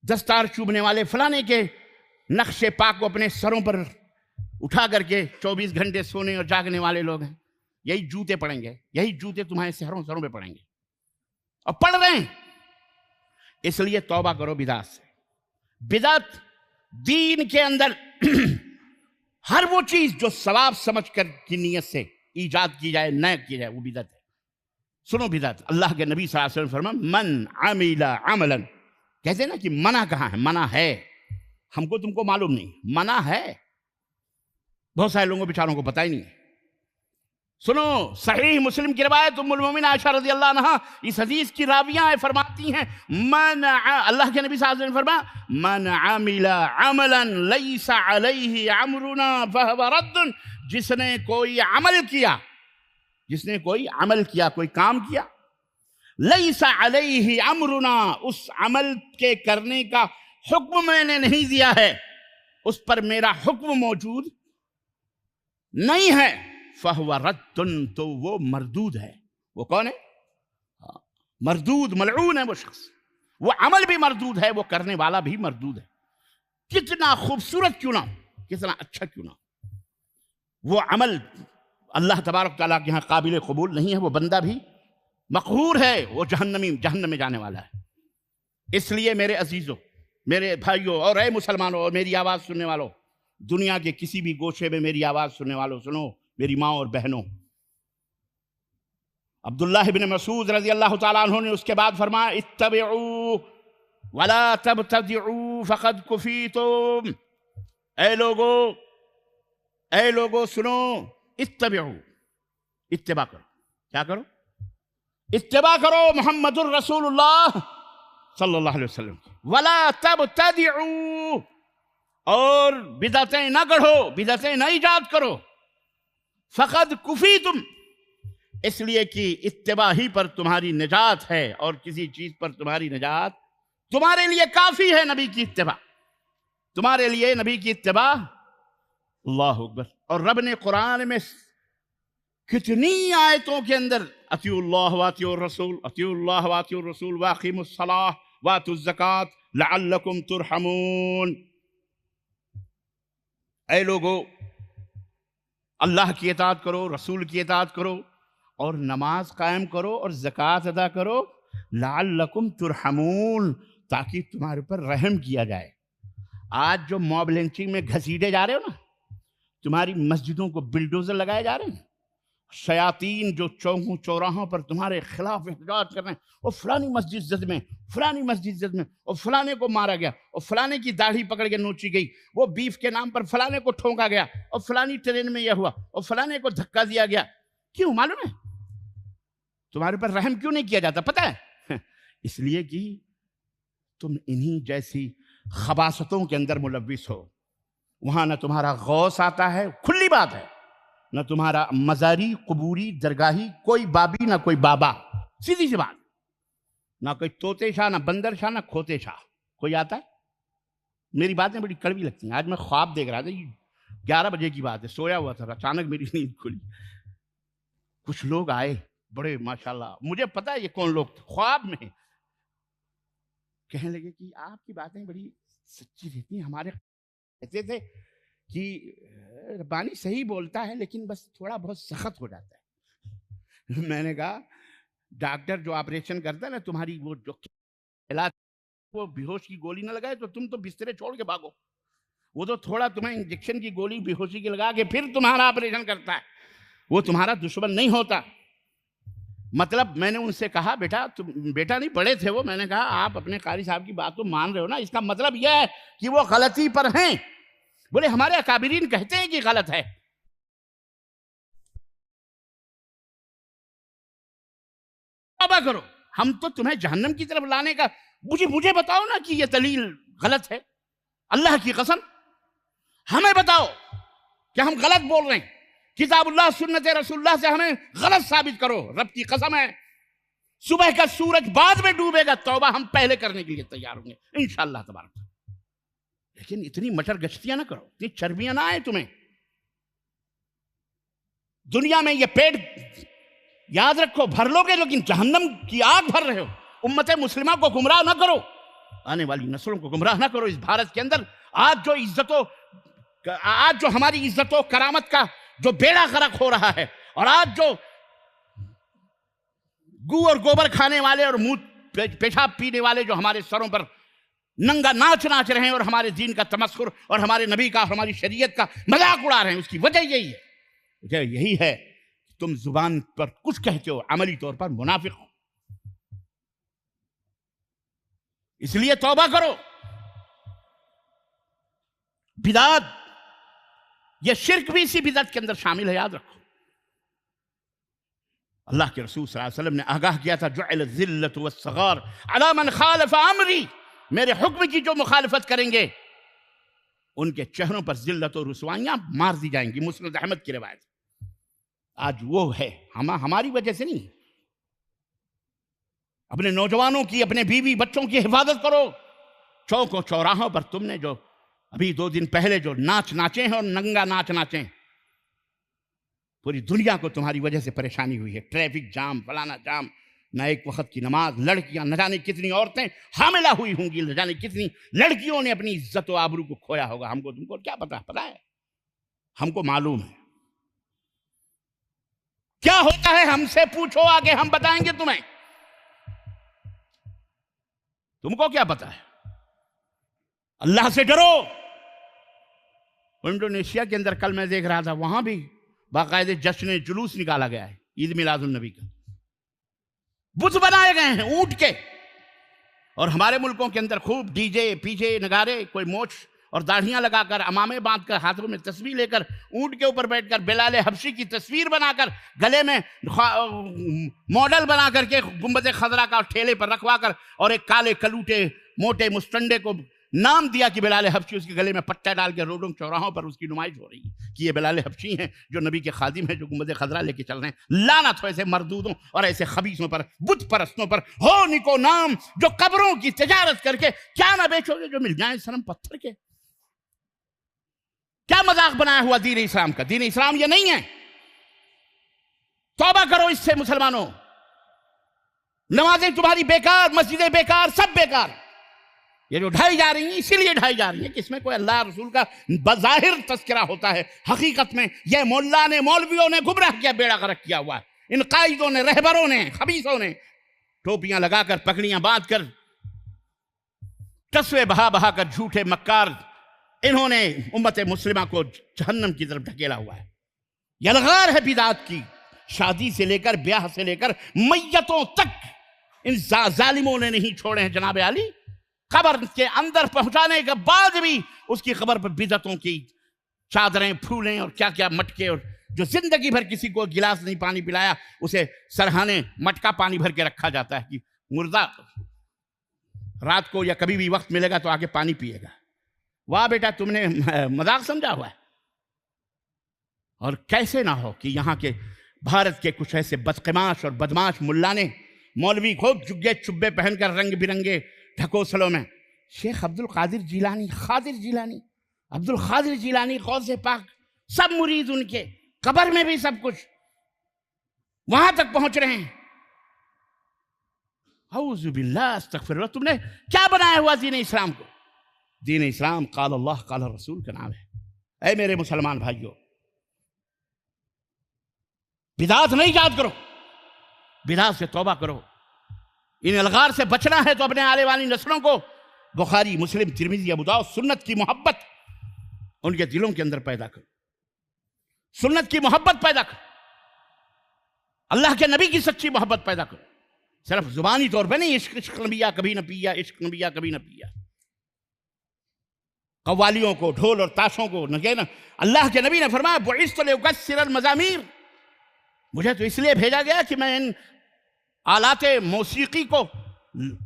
دستار چوبنے والے، فلانے کے نقش پاک کو اپنے سروں پر اٹھا کر کے 24 گھنٹے سونے اور جاگنے والے لوگ ہیں۔ یہی جوتے پڑیں گے، یہی جوتے تمہارے سروں پہ پڑیں گے، اور پڑھ رہے ہیں۔ اس لیے توبہ کرو بدعت سے۔ بدعت دین کے اندر ہر وہ چیز جو ثواب سمجھ کر کی نیت سے ایجاد کی جائے، نہ کی جائے، وہ بدعت ہے۔ سنو بدعت، اللہ کے نبی صلی اللہ علیہ وسلم فرمایا من عمل عملا، کہتے ہیں نا کہ منع کہاں ہے؟ منع ہے، ہم کو تم کو معلوم نہیں، منع ہے، بہت سارے لوگوں بیچاروں کو پتہ ہی نہیں ہے۔ سنو صحیح مسلم کی روایت، ام المومنین عائشہ رضی اللہ عنہا اس حدیث کی راویہ فرماتی ہیں اللہ کے نبی صلی اللہ علیہ وسلم فرمایا من عمل عملا لیس علیہ امرنا فہو رد، جس نے کوئی عمل کیا جس نے کوئی عمل کیا، کوئی کام کیا، لیس علیہ امرنا، اس عمل کے کرنے کا حکم میں نے نہیں دیا ہے، اس پر میرا حکم موجود نہیں ہے، فہو رد، تو وہ مردود ہے۔ وہ کون ہے؟ مردود، ملعون ہے وہ شخص، وہ عمل بھی مردود ہے، وہ کرنے والا بھی مردود ہے، کتنا خوبصورت کیوں نہ ہو، کتنا اچھا کیوں نہ ہو، وہ عمل اللہ تبارک تعالیٰ کے ہاں قابل قبول نہیں ہے، وہ بندہ بھی مقہور ہے، وہ جہنم میں جانے والا ہے۔ اس لیے میرے عزیزوں، میرے بھائیوں، اور اے مسلمانوں، اور میری آواز سننے والوں، دنیا کے کسی بھی گوشے میں میری آواز سننے والوں سنو، میری ماں اور بہنوں، عبداللہ بن مسعود رضی اللہ تعالیٰ عنہ نے اس کے بعد فرمایا اتبعوا ولا تبتدعوا فقد کفیتم، اے لوگو سنو، اتبعوا، اتباع کرو، کیا کرو؟ اتباع کرو محمد الرسول اللہ صلی اللہ علیہ وسلم، ولا تبتدعوا، اور بدعتیں نہ گڑھو، بدعتیں نہ ایجاد کرو، فقد کفیتم، اس لیے کہ اتباع ہی پر تمہاری نجات ہے، اور کسی چیز پر تمہاری نجات تمہارے لیے کافی ہے، نبی کی اتباع، تمہارے لیے نبی کی اتباع۔ اللہ اکبر۔ اور رب نے قرآن میں کتنی آیتوں کے اندر اطیعوا اللہ واطیعوا الرسول، اطیعوا اللہ واطیعوا الرسول واقیموا الصلاۃ وآتوا الزکاۃ لعلکم ترحمون، اے لوگو اللہ کی اطاعت کرو، رسول کی اطاعت کرو، اور نماز قائم کرو اور زکوٰۃ ادا کرو، لعلکم ترحمون، تاکہ تمہارے پر رحم کیا جائے۔ آج جو موب لنچنگ میں گھسیٹے جا رہے ہو نا، تمہاری مسجدوں کو بلڈوزر لگائے جا رہے ہیں، شیاطین جو چوکوں چوراہوں پر تمہارے خلاف احتجاج کر رہے ہیں، اور فلانی مسجد زد میں، فلانی مسجد زد میں، اور فلانے کو مارا گیا، اور فلانے کی داڑھی پکڑ کے نوچی گئی، وہ بیف کے نام پر فلانے کو ٹھونکا گیا، اور فلانی ٹرین میں یہ ہوا، اور فلانے کو دھکا دیا گیا، کیوں معلوم ہے؟ تمہارے پر رحم کیوں نہیں کیا جاتا پتہ ہے؟ اس لیے کہ تم انہی جیسی خباثتوں کے اندر ملوث ہو، وہاں نہ تمہارا غوث آتا ہے، کھلی بات ہے، نہ تمہارا مزاری، قبوری، درگاہی، کوئی بابی نہ کوئی بابا، سیدھی سی بات، نہ کوئی طوطے شاہ، نہ بندر شاہ، نہ کھوتے شاہ کوئی آتا ہے۔ میری باتیں بڑی کڑوی لگتی ہیں، آج میں خواب دیکھ رہا تھا، 11 بجے کی بات ہے، سویا ہوا تھا، اچانک میری نیند کھلی، کچھ لوگ آئے بڑے ماشاءاللہ، مجھے پتا ہے یہ کون لوگ تھے، خواب میں کہنے لگے کہ آپ کی باتیں بڑی سچی رہتی ہیں، ہمارے کہتے تھے کہ ربانی صحیح بولتا ہے لیکن بس تھوڑا بہت سخت ہو جاتا ہے۔ میں نے کہا ڈاکٹر جو آپریشن کرتا ہے نا، تمہاری وہ جو علاج، وہ بے ہوش کی گولی نہ لگائے تو تم تو بسترے چھوڑ کے بھاگو، وہ تو تھوڑا تمہیں انجیکشن کی گولی بے ہوشی کی لگا کے پھر تمہارا آپریشن کرتا ہے، وہ تمہارا دشمن نہیں ہوتا۔ مطلب میں نے ان سے کہا بیٹا نہیں، بڑے تھے وہ، میں نے کہا آپ اپنے قاری صاحب کی بات تو مان رہے ہو نا، اس کا مطلب یہ ہے کہ وہ غلطی پر ہیں؟ بولے ہمارے اکابرین کہتے ہیں کہ غلط ہے۔ توبہ کرو، ہم تو تمہیں جہنم کی طرف لانے کا، مجھے بتاؤ نا کہ یہ دلیل غلط ہے، اللہ کی قسم ہمیں بتاؤ کہ ہم غلط بول رہے ہیں، کتاب اللہ سنت رسول اللہ سے ہمیں غلط ثابت کرو، رب کی قسم ہے صبح کا سورج بعد میں ڈوبے گا، توبہ ہم پہلے کرنے کے لیے تیار ہوں گے انشاءاللہ تبارک۔ لیکن اتنی مٹر گشتیاں نہ کرو، اتنی چربیاں نہ آئے تمہیں، دنیا میں یہ پیٹ یاد رکھو بھر لو گے، لیکن جہنم کی آگ بھر رہے ہو۔ امت مسلمہ کو گمراہ نہ کرو، آنے والی نسلوں کو گمراہ نہ کرو۔ اس بھارت کے اندر آج جو ہماری عزت و کرامت کا جو بیڑا غرق ہو رہا ہے، اور آج جو گو اور گوبر کھانے والے اور منہ پیشاب پینے والے جو ہمارے سروں پر ننگا ناچ رہے ہیں، اور ہمارے دین کا تمسخر اور ہمارے نبی کا اور ہماری شریعت کا مذاق اڑا رہے ہیں، اس کی وجہ یہی ہے کہ تم زبان پر کچھ کہتے ہو، عملی طور پر منافق ہو۔ اس لیے توبہ کرو۔ بدعت، یہ شرک بھی اسی بدعت کے اندر شامل ہے، یاد رکھو۔ اللہ کے رسول صلی اللہ علیہ وسلم نے آگاہ کیا تھا، جعل الذلۃ والصغار علی من خالف امری، میرے حکم کی جو مخالفت کریں گے ان کے چہروں پر ذلت و رسوائیاں مار دی جائیں گی، مسند احمد کی روایت۔ آج وہ ہے، ہماری وجہ سے نہیں۔ اپنے نوجوانوں کی، اپنے بیوی بچوں کی حفاظت کرو۔ چوک و چوراہوں پر تم نے جو ابھی 2 دن پہلے جو ناچ ناچے ہیں اور ننگا ناچ ناچے ہیں، پوری دنیا کو تمہاری وجہ سے پریشانی ہوئی ہے۔ ٹریفک جام، فلانا جام، نہ ایک وقت کی نماز، لڑکیاں، نہ جانے کتنی عورتیں حاملہ ہوئی ہوں گی، نہ جانے کتنی لڑکیوں نے اپنی عزت و آبرو کو کھویا ہوگا۔ ہم کو تم کو کیا پتا ہے؟ ہم کو معلوم ہے کیا ہوتا ہے۔ ہم سے پوچھو آگے، ہم بتائیں گے تمہیں۔ تم کو کیا پتا ہے؟ اللہ سے ڈرو۔ انڈونیشیا کے اندر کل میں دیکھ رہا تھا، وہاں بھی باقاعدہ جشن جلوس نکالا گیا ہے عید میلاد النبی کا، بت بنائے گئے ہیں اونٹ کے۔ اور ہمارے ملکوں کے اندر خوب ڈی جے، پی جے، نگارے، کوئی موچھ اور داڑھیاں لگا کر، امامے باندھ کر، ہاتھوں میں تسبیح لے کر، اونٹ کے اوپر بیٹھ کر بلال حبشی کی تصویر بنا کر، گلے میں ماڈل بنا کر کے گنبد خضرا کا ٹھیلے پر رکھوا کر، اور ایک کالے کلوٹے موٹے مستنڈے کو نام دیا کہ بلال حبشی، اس کے گلے میں پٹا ڈال کے روڈوں چوراہوں پر اس کی نمائش ہو رہی ہے کہ یہ بلال حبشی ہیں جو نبی کے خادم ہیں، جو گنبد خضرا لے کے چل رہے ہیں۔ لعنت ہو ایسے مردودوں اور ایسے خبیثوں پر، بت پرستوں پر، ہو نکو نام جو قبروں کی تجارت کر کے کیا نہ بیچو گے، جو مل جائیں صنم پتھر کے۔ کیا مذاق بنایا ہوا دین اسلام کا؟ دین اسلام یہ نہیں ہے۔ توبہ کرو اس سے مسلمانوں۔ نمازیں تمہاری بیکار، مسجدیں بیکار، سب بیکار۔ یہ جو ڈھائی جا رہی ہیں اسی لیے ڈھائی جا رہی ہیں کہ اس میں کوئی اللہ رسول کا بظاہر تذکرہ ہوتا ہے، حقیقت میں یہ مولا نے، مولویوں نے گمراہ کیا، بیڑا غرق کیا ہوا ہے۔ ان قائدوں نے، رہبروں نے، خبیثوں نے ٹوپیاں لگا کر، پگڑیاں باندھ کر، قصوے بہا بہا کر، جھوٹے مکار، انہوں نے امت مسلمہ کو جہنم کی طرف ڈھکیلا ہوا ہے۔ یلغار ہے بدعات کی، شادی سے لے کر، بیاہ سے لے کر، میتوں تک ان ظالموں نے نہیں چھوڑے ہیں جناب علی۔ قبر کے اندر پہنچانے کے بعد بھی اس کی قبر پر بدعتوں کی چادریں، پھولیں اور کیا کیا مٹکے، اور جو زندگی بھر کسی کو گلاس نہیں پانی پلایا اسے سرہانے مٹکا پانی بھر کے رکھا جاتا ہے کہ مردہ رات کو یا کبھی بھی وقت ملے گا تو آگے پانی پیے گا۔ واہ بیٹا، تم نے مذاق سمجھا ہوا ہے۔ اور کیسے نہ ہو کہ یہاں کے بھارت کے کچھ ایسے بدقماش اور بدماش ملانے، مولوی خوب جگے چبے پہن کر رنگ برنگے ڈھکوسلوں میں، شیخ عبد القادر جیلانی، خادر جیلانی، عبد القادر جیلانی، غوث پاک، سب مرید ان کے، قبر میں بھی سب کچھ، وہاں تک پہنچ رہے ہیں۔ اعوذ باللہ، استغفر اللہ۔ تم نے کیا بنایا ہوا دین اسلام کو؟ دین اسلام قال اللہ قال رسول کا نام ہے۔ اے میرے مسلمان بھائیوں، بدعات نہیں ایجاد کرو، بدعات سے توبہ کرو۔ ان الغار سے بچنا ہے تو اپنے آنے والی نسلوں کو بخاری، مسلم، ترمذی، ابو داؤد، سنت کی محبت ان کے دلوں کے اندر پیدا کرو، سنت کی محبت پیدا کرو، اللہ کے نبی کی سچی محبت پیدا کرو۔ صرف زبانی طور پہ نہیں، عشق عشق نبیہ کبھی نہ پیا، عشق نبیہ کبھی نہ پیا، قوالیوں کو، ڈھول اور تاشوں کو نہ کہنا۔ اللہ کے نبی نے فرمایا بعثت لأکسر المزامیر، مجھے تو اس لیے بھیجا گیا کہ میں ان آلات موسیقی کو،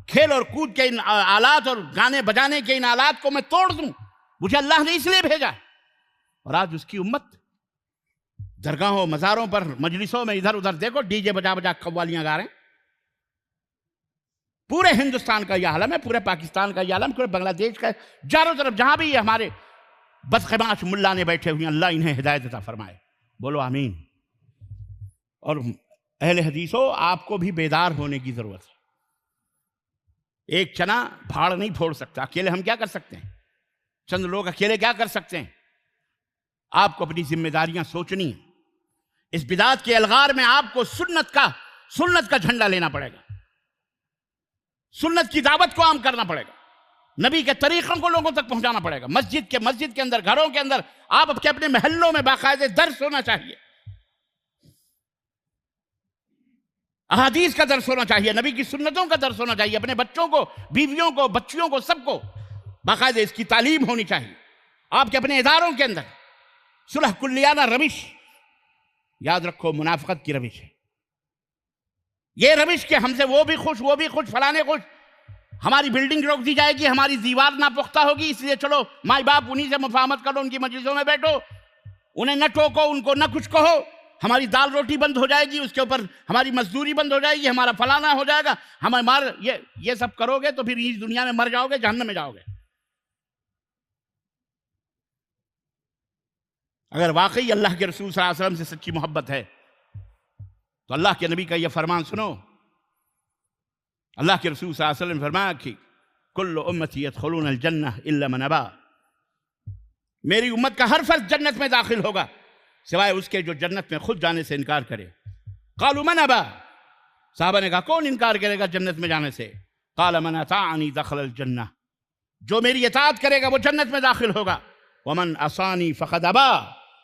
کھیل اور کود کے ان آلات اور گانے بجانے کے ان آلات کو میں توڑ دوں، مجھے اللہ نے اس لیے بھیجا۔ اور آج اس کی امت درگاہوں، مزاروں پر، مجلسوں میں ادھر ادھر دیکھو، ڈی جے بجا بجا قوالیاں گا رہے ہیں۔ پورے ہندوستان کا یہ عالم ہے، پورے پاکستان کا یہ عالم، پورے بنگلہ دیش کا، چاروں طرف جہاں بھی یہ ہمارے بدقماش ملانے بیٹھے ہوئے ہیں، اللہ انہیں ہدایت عطا فرمائے، بولو آمین۔ اور اہل حدیثوں، آپ کو بھی بیدار ہونے کی ضرورت ہے۔ ایک چنا پھاڑ نہیں پھوڑ سکتا، اکیلے ہم کیا کر سکتے ہیں؟ چند لوگ اکیلے کیا کر سکتے ہیں؟ آپ کو اپنی ذمہ داریاں سوچنی ہیں۔ اس بدعات کے الغار میں آپ کو سنت کا جھنڈا لینا پڑے گا، سنت کی دعوت کو عام کرنا پڑے گا، نبی کے طریقوں کو لوگوں تک پہنچانا پڑے گا۔ مسجد کے اندر، گھروں کے اندر، آپ اپنے محلوں میں باقاعدہ درس ہونا چاہیے، احادیث کا درس ہونا چاہیے، نبی کی سنتوں کا درس ہونا چاہیے، اپنے بچوں کو، بیویوں کو، بچیوں کو، سب کو باقاعدہ اس کی تعلیم ہونی چاہیے۔ آپ کے اپنے اداروں کے اندر صلح کلیانہ روش، یاد رکھو منافقت کی روش ہے یہ روش کہ ہم سے وہ بھی خوش، فلانے خوش، ہماری بلڈنگ روک دی جائے گی، ہماری دیوار ناپختہ ہوگی، اس لیے چلو مائی باپ انہی سے مفاہمت کرو، ان کی مجلسوں میں بیٹھو، انہیں نہ ٹوکو، ان کو نہ کچھ کہو، ہماری دال روٹی بند ہو جائے گی، اس کے اوپر ہماری مزدوری بند ہو جائے گی، ہمارا فلانا ہو جائے گا، یہ سب کرو گے تو پھر اس دنیا میں مر جاؤ گے، جہنم میں جاؤ گے۔ اگر واقعی اللہ کے رسول صلی اللہ علیہ وسلم سے سچی محبت ہے تو اللہ کے نبی کا یہ فرمان سنو۔ اللہ کے رسول صلی اللہ علیہ وسلم نے فرمایا کہ کل امتی یدخلون الجنہ الا من ابا، میری امت کا ہر فرد جنت میں داخل ہوگا سوائے اس کے جو جنت میں خود جانے سے انکار کرے۔ قالوا من ابا، صحابہ نے کہا کون انکار کرے گا جنت میں جانے سے؟ قال من اطاعنی دخل الجنہ، جو میری اطاعت کرے گا وہ جنت میں داخل ہوگا۔ ومن عصانی فقد ابا،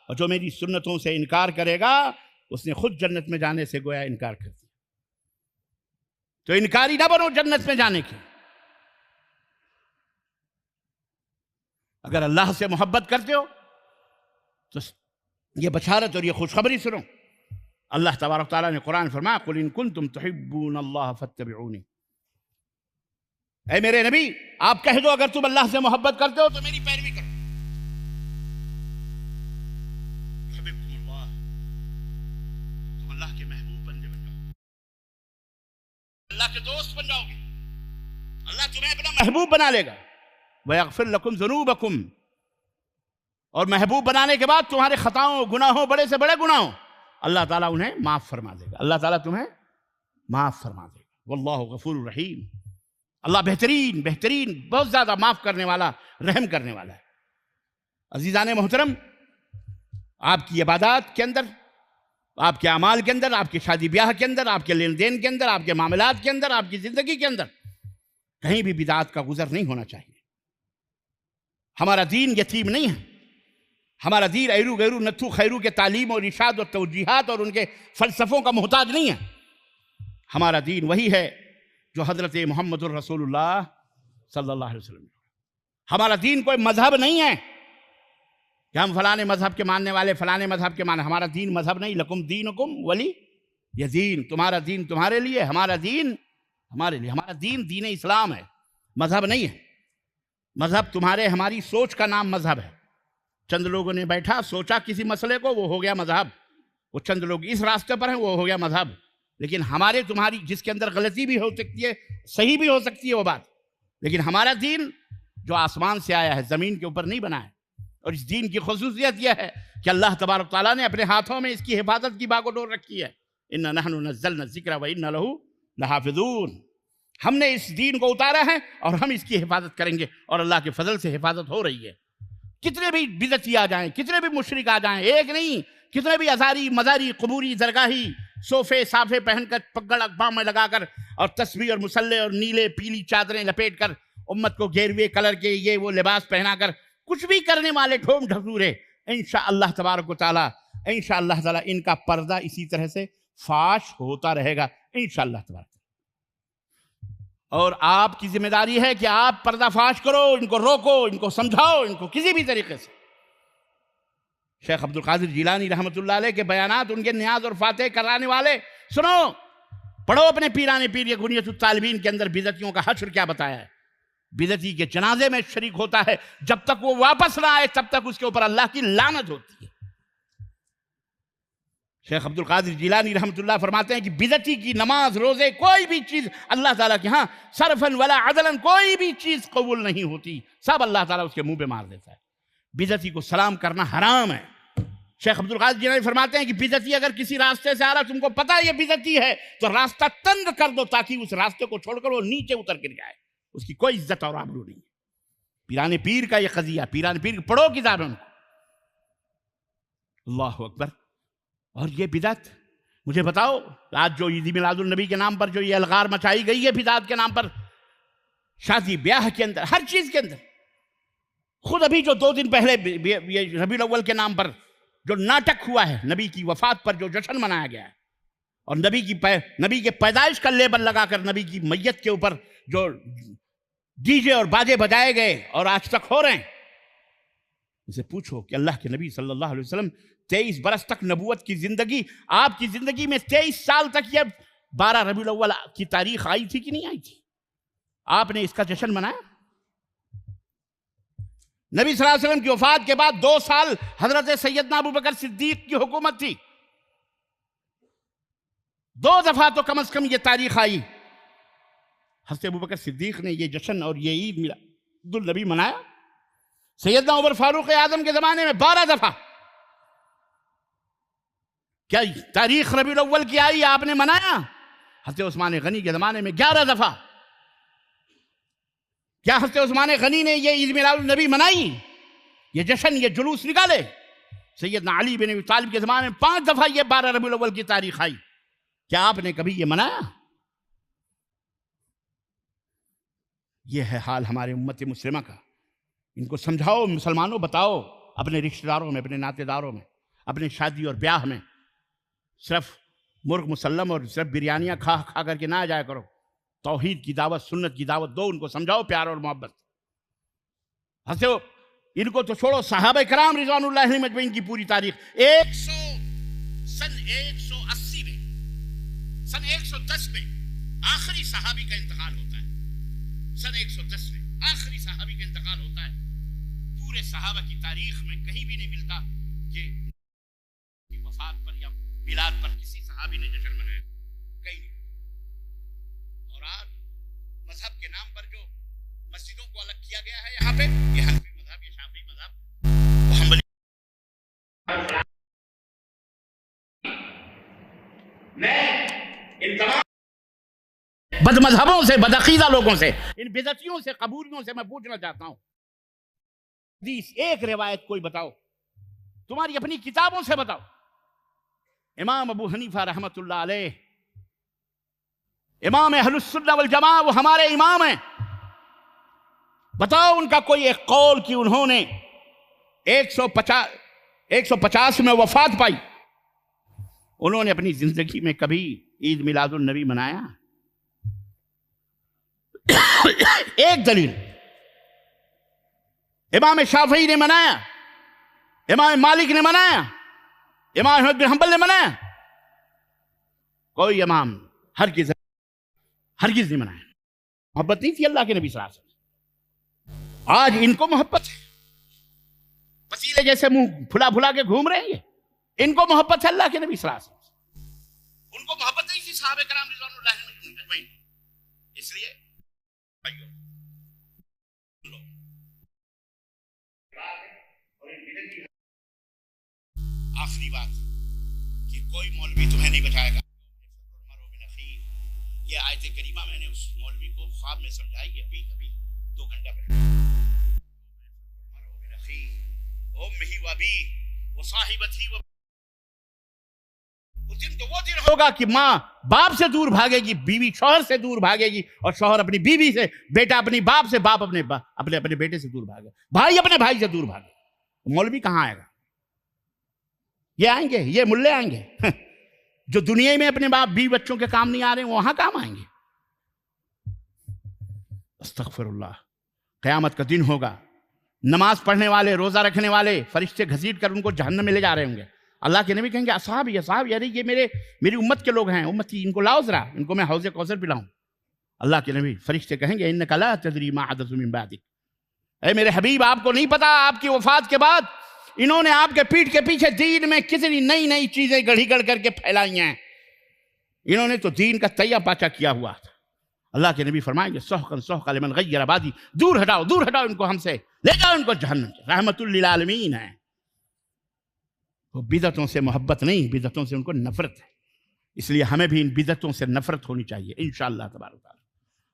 اور جو میری سنتوں سے انکار کرے گا اس نے خود جنت میں جانے سے گویا انکار کر دیا۔ تو انکاری نہ بنو جنت میں جانے کی۔ اگر اللہ سے محبت کرتے ہو تو یہ بشارت اور یہ خوشخبری سنو۔ اللہ تبارک تعالیٰ نے قرآن فرمایا قل ان کنتم تحبون اللہ فاتبعونی، اے میرے نبی آپ کہہ دو اگر تم اللہ سے محبت کرتے ہو تو میری پیروی کرو۔ یحببکم اللہ، تم اللہ کے محبوب بن جاؤ، اللہ کے دوست بن جاؤ گے، اللہ تمہیں اپنا محبوب بنا لے گا۔ وَيَغْفِرْ لَكُمْ ذُنُوبَكُمْ، اور محبوب بنانے کے بعد تمہارے خطاؤں گناہوں بڑے سے بڑے گناہوں اللہ تعالیٰ انہیں معاف فرما دے گا، اللہ تعالیٰ تمہیں معاف فرما دے گا۔ واللہ غفور الرحیم، اللہ بہترین بہت زیادہ معاف کرنے والا، رحم کرنے والا ہے۔ عزیزان محترم، آپ کی عبادات کے اندر، آپ کے اعمال کے اندر، آپ کی شادی بیاہ کے اندر، آپ کے لین دین کے اندر، آپ کے معاملات کے اندر، آپ کی زندگی کے اندر کہیں بھی بدعات کا گزر نہیں ہونا چاہیے۔ ہمارا دین یتیم نہیں ہے، ہمارا دین ایرو غیرو نتھو خیرو کے تعلیم اور ارشاد اور توجیحات اور ان کے فلسفوں کا محتاج نہیں ہے۔ ہمارا دین وہی ہے جو حضرت محمد الرسول اللہ صلی اللہ علیہ وسلم۔ ہمارا دین کوئی مذہب نہیں ہے کہ ہم فلانے مذہب کے ماننے والے، فلانے مذہب کے ماننے، ہمارا دین مذہب نہیں۔ لکم دینکم ولی یہ دین، تمہارا دین تمہارے لیے، ہمارا دین ہمارے لیے۔ ہمارا دین دین اسلام ہے، مذہب نہیں ہے۔ مذہب تمہارے ہماری سوچ کا نام مذہب ہے۔ چند لوگوں نے بیٹھا سوچا کسی مسئلے کو، وہ ہو گیا مذہب۔ وہ چند لوگ اس راستے پر ہیں، وہ ہو گیا مذہب۔ لیکن ہمارے تمہاری جس کے اندر غلطی بھی ہو سکتی ہے، صحیح بھی ہو سکتی ہے وہ بات، لیکن ہمارا دین جو آسمان سے آیا ہے، زمین کے اوپر نہیں بنا ہے۔ اور اس دین کی خصوصیت یہ ہے کہ اللہ تبارک تعالیٰ نے اپنے ہاتھوں میں اس کی حفاظت کی باغ و ڈور رکھی ہے۔ اِنَّا نَحْنُ نَزَّلْنَا الذِّكْرَ وَإِنَّا لَهُ لَحَافِظُونَ، ہم نے اس دین کو اتارا ہے اور ہم اس کی حفاظت کریں گے، اور اللہ کے فضل سے حفاظت ہو رہی ہے۔ کتنے بھی بدعتی آ جائیں، کتنے بھی مشرک آ جائیں، ایک نہیں، کتنے بھی ازاری مزاری قبوری درگاہی صوفے صافے پہن کر پگڑ اقبام میں لگا کر اور تسبیح اور مصلے اور نیلے پیلی چادریں لپیٹ کر امت کو گیروے کلر کے یہ وہ لباس پہنا کر کچھ بھی کرنے والے ڈھوم ڈھکورے، انشاءاللہ تبارک و تعالی، انشاءاللہ تعالی ان کا پردہ اسی طرح سے فاش ہوتا رہے گا انشاءاللہ تبارک۔ اور آپ کی ذمہ داری ہے کہ آپ پردہ فاش کرو، ان کو روکو، ان کو سمجھاؤ، ان کو کسی بھی طریقے سے۔ شیخ عبد القادر جیلانی رحمۃ اللہ علیہ کے بیانات، ان کے نیاز اور فاتح کرانے والے سنو، پڑھو اپنے پیرانے پیر یہ غنیۃ الطالبین کے اندر بدعتیوں کا حشر کیا بتایا ہے۔ بدعتی کے جنازے میں شریک ہوتا ہے، جب تک وہ واپس نہ آئے تب تک اس کے اوپر اللہ کی لعنت ہوتی ہے۔ شیخ عبد القادر جیلانی رحمۃ اللہ فرماتے ہیں کہ بدعتی کی نماز، روزے، کوئی بھی چیز اللہ تعالیٰ کے ہاں صرفاً ولا عدلاً کوئی بھی چیز قبول نہیں ہوتی، سب اللہ تعالیٰ اس کے منہ پہ مار دیتا ہے۔ بدعتی کو سلام کرنا حرام ہے۔ شیخ عبد القادر جیلانی فرماتے ہیں کہ بدعتی اگر کسی راستے سے آ رہا، تم کو پتہ ہے یہ بدعتی ہے، تو راستہ تنگ کر دو تاکہ اس راستے کو چھوڑ کر وہ نیچے اتر گر جائے، اس کی کوئی عزت اور آبرو نہیں ہے۔ پیرانے پیر کا یہ قضیہ، پیرانے پیر پڑھو کتابیں ان کو۔ اللہ اکبر۔ اور یہ بدعت مجھے بتاؤ، آج جو عید میلاد النبی کے نام پر جو یہ الغار مچائی گئی ہے بدعت کے نام پر، شادی بیاہ کے اندر، ہر چیز کے اندر، خود ابھی جو 2 دن پہلے یہ ربیع الاول کے نام پر جو ناٹک ہوا ہے، نبی کی وفات پر جو جشن منایا گیا ہے، اور نبی کے پیدائش کا لیبل لگا کر نبی کی میت کے اوپر جو ڈی جے اور باجے بجائے گئے اور آج تک ہو رہے ہیں، اسے پوچھو کہ اللہ کے نبی صلی اللہ علیہ وسلم 23 برس تک نبوت کی زندگی، آپ کی زندگی میں 23 سال تک یہ 12 ربیع الاول کی تاریخ آئی تھی کہ نہیں آئی تھی؟ آپ نے اس کا جشن منایا؟ نبی صلی اللہ علیہ وسلم کی وفات کے بعد 2 سال حضرت سیدنا ابو بکر صدیق کی حکومت تھی، 2 دفعہ تو کم از کم یہ تاریخ آئی، حضرت ابوبکر صدیق نے یہ جشن اور یہ عید میلاد النبی منایا، سیدنا عمر فاروق اعظم کے زمانے میں 12 دفعہ، کیا تاریخ ربیع الاول کی آئی آپ نے منایا؟ حضرت عثمان غنی کے زمانے میں 11 دفعہ، کیا حضرت عثمان غنی نے یہ عید میلاد النبی منائی، یہ جشن، یہ جلوس نکالے؟ سیدنا علی بن ابی طالب کے زمانے میں 5 دفعہ یہ 12 ربیع الاول کی تاریخ آئی، کیا آپ نے کبھی یہ منایا؟ یہ ہے حال ہمارے امت مسلمہ کا۔ ان کو سمجھاؤ مسلمانوں، بتاؤ اپنے رشتہ داروں میں، اپنے ناطے داروں میں، اپنے شادی اور بیاہ میں صرف مرغ مسلم اور صرف بریانیاں کھا کر کے نہ جایا کرو، توحید کی دعوت، سنت کی دعوت دو، ان کو سمجھاؤ پیار اور محبت۔ ہنسو، ان کو تو چھوڑو، صحابہ کرام رضوان اللہ علیہم اجمعین کی پوری تاریخ، سن 180 میں، سن 110 میں آخری صحابی کا انتقال ہوتا ہے، سن 110 میں آخری صحابی کا انتقال ہوتا ہے۔ پورے صحابہ کی تاریخ میں کہیں بھی نہیں ملتا کہ وفات پر یا میلاد پر کسی صحابی نے جشن منایا، کہیں نہیں۔ اور آج مذہب کے نام پر جو مسجدوں کو الگ کیا گیا ہے یہاں پہ، یہ حنفی مذہب، یہ شافعی مذہب، وہ حنبلی، میں ان تمام بد مذہبوں سے، بد عقیدہ لوگوں سے، ان بدعتیوں سے، قبولیوں سے میں پوچھنا چاہتا ہوں، حدیث ایک روایت کوئی بتاؤ، تمہاری اپنی کتابوں سے بتاؤ۔ امام ابو حنیفہ رحمت اللہ علیہ، امام اہل السنہ والجماعہ، وہ ہمارے امام ہیں، بتاؤ ان کا کوئی ایک قول کہ انہوں نے 150 میں وفات پائی، انہوں نے اپنی زندگی میں کبھی عید میلاد النبی منایا؟ ایک دلیل، امام شافعی نے منایا، امام مالک نے منایا، امام احمد بن حنبل نے منایا؟ کوئی امام ہرگز نہیں منایا۔ محبت نہیں تھی اللہ کے نبی صلی اللہ علیہ وسلم۔ آج ان کو محبت ہے، پتیلے جیسے منہ پھلا پھلا کے گھوم رہے ہیں یہ، ان کو محبت ہے اللہ کے نبی صلی اللہ علیہ وسلم، ان کو محبت نہیں تھی صحابہ کرام رضوان اللہ علیہم اجمعین۔ اس لیے آخری بات کہ کوئی مولوی تمہیں نہیں بتائے گا، یہ آیت کریمہ میں نے اس مولوی کو خواب میں سمجھائی ہے ابھی 2 گھنٹہ پہلے، اس دن تو وہ دن ہوگا کہ ماں باپ سے دور بھاگے گی، بیوی شوہر سے دور بھاگے گی، اور شوہر اپنی بیوی سے، بیٹا اپنی باپ سے، باپ اپنے بیٹے سے دور بھاگے، بھائی اپنے بھائی سے دور بھاگے۔ مولوی کہاں آئے گا؟ یہ آئیں گے، یہ ملے آئیں گے جو دنیا میں اپنے باپ بیوی بچوں کے کام نہیں آ رہے ہیں، وہاں کام آئیں گے۔ استغفر اللہ، قیامت کا دن ہوگا، نماز پڑھنے والے، روزہ رکھنے والے فرشتے گھسیٹ کر ان کو جہنم میں لے جا رہے ہوں گے۔ اللہ کے نبی کہیں گے اصحابی، یعنی یہ میری امت کے لوگ ہیں، امتی، ان کو لاؤ ذرا، ان کو میں حوض کوثر پلاؤں۔ اللہ کے نبی، فرشتے کہیں گے انک لا تدری ما حدث من بعدک، اے میرے حبیب آپ کو نہیں پتا آپ کی وفات کے بعد انہوں نے آپ کے پیٹھ کے پیچھے دین میں کتنی نئی چیزیں گڑھ کر کے پھیلائی ہیں، انہوں نے تو دین کا تیا پاچا کیا ہوا تھا۔ اللہ کے نبی فرمائیں گے سحقا سحقا لمن غیر بادی، دور ہٹاؤ ان کو ہم سے، لے جاؤ ان کو جہنم۔ رحمت للعالمین ہے، وہ بدعتوں سے محبت نہیں، بدعتوں سے ان کو نفرت ہے۔ اس لیے ہمیں بھی ان بدعتوں سے نفرت ہونی چاہیے انشاءاللہ تبارک تعالیٰ۔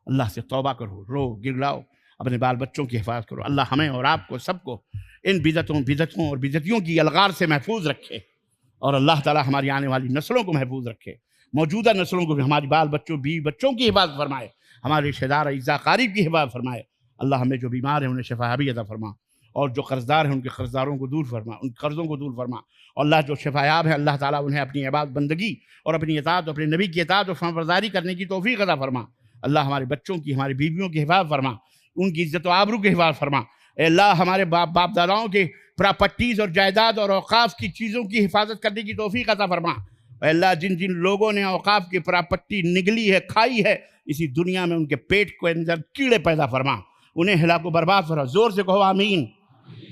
اللہ سے توبہ کرو، رو گرلاؤ، اپنے بال بچوں کی حفاظت کرو۔ اللہ ہمیں اور آپ کو سب کو ان بدعتوں اور بدعتیوں کی الغار سے محفوظ رکھے، اور اللہ تعالیٰ ہماری آنے والی نسلوں کو محفوظ رکھے، موجودہ نسلوں کو بھی، ہماری بال بچوں، بیوی بچوں کی حفاظت فرمائے، ہمارے رشتہ دار اعزاء قاریب کی حفاظت فرمائے۔ اللہ ہمیں جو بیمار ہیں انہیں شفایابی عطا فرما، اور جو قرضدار ہیں ان کے قرضداروں کو دور فرما، ان قرضوں کو دور فرما، اور اللہ جو شفایاب ہیں اللہ تعالیٰ انہیں اپنی عبادت بندگی اور اپنی اطاعت اور اپنے نبی کی اطاعت اور فرمانبرداری کرنے کی توفیق عطا فرما۔ اللہ ہمارے بچوں کی، ہماری بیویوں کی حفاظت فرما، ان کی عزت و آبرو کی حفاظت فرما۔ اے اللہ ہمارے باپ داداؤں کے پراپرٹیز اور جائیداد اور اوقاف کی چیزوں کی حفاظت کرنے کی توفیق عطا فرما۔ اے اللہ جن لوگوں نے اوقاف کی پراپرٹی نگلی ہے، کھائی ہے، اسی دنیا میں ان کے پیٹ کے اندر کیڑے پیدا فرما، انہیں ہلاک و برباد فرما۔ زور سے کہو آمین۔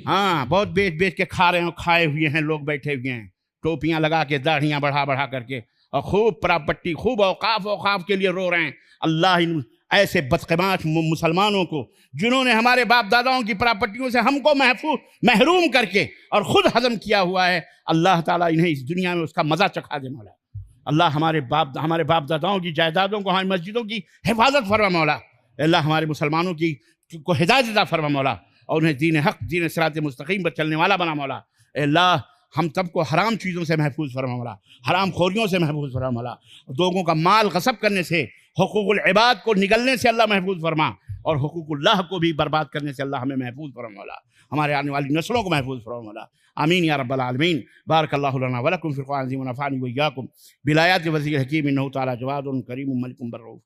ہاں، بہت بیچ کے کھا رہے ہیں، کھائے ہوئے ہیں لوگ، بیٹھے ہوئے ہیں ٹوپیاں لگا کے، داڑھیاں بڑھا کر کے، اور خوب پراپرٹی، خوب اوقاف کے لیے رو رہے ہیں۔ اللہ ان ایسے بدقسمت مسلمانوں کو جنہوں نے ہمارے باپ داداؤں کی پراپرٹیوں سے ہم کو محروم کر کے اور خود ہضم کیا ہوا ہے، اللہ تعالیٰ انہیں اس دنیا میں اس کا مزہ چکھا دے مولا۔ اللہ ہمارے باپ داداؤں کی جائیدادوں کو، ہماری مسجدوں کی حفاظت فرما مولا۔ اللہ ہمارے مسلمانوں کو ہدایت عطا فرما مولا، اور انہیں دین حق، دین صراط مستقیم پر چلنے والا بنا مولا۔ اے اللہ ہم سب کو حرام چیزوں سے محفوظ فرما مولا، حرام خوریوں سے محفوظ فرما مولا، لوگوں کا مال غصب کرنے سے، حقوق العباد کو نگلنے سے اللہ محفوظ فرما، اور حقوق اللہ کو بھی برباد کرنے سے اللہ ہمیں محفوظ فرما مولا، ہمارے آنے والی نسلوں کو محفوظ فرما مولا۔ آمین یا رب العالمین۔ بارک اللہ لنا ولکم فی القرآن العظیم ونفعنی وإیاکم بالآیات والذکر الحکیم، انہ تعالی جواد کریم ملک بر رؤوف۔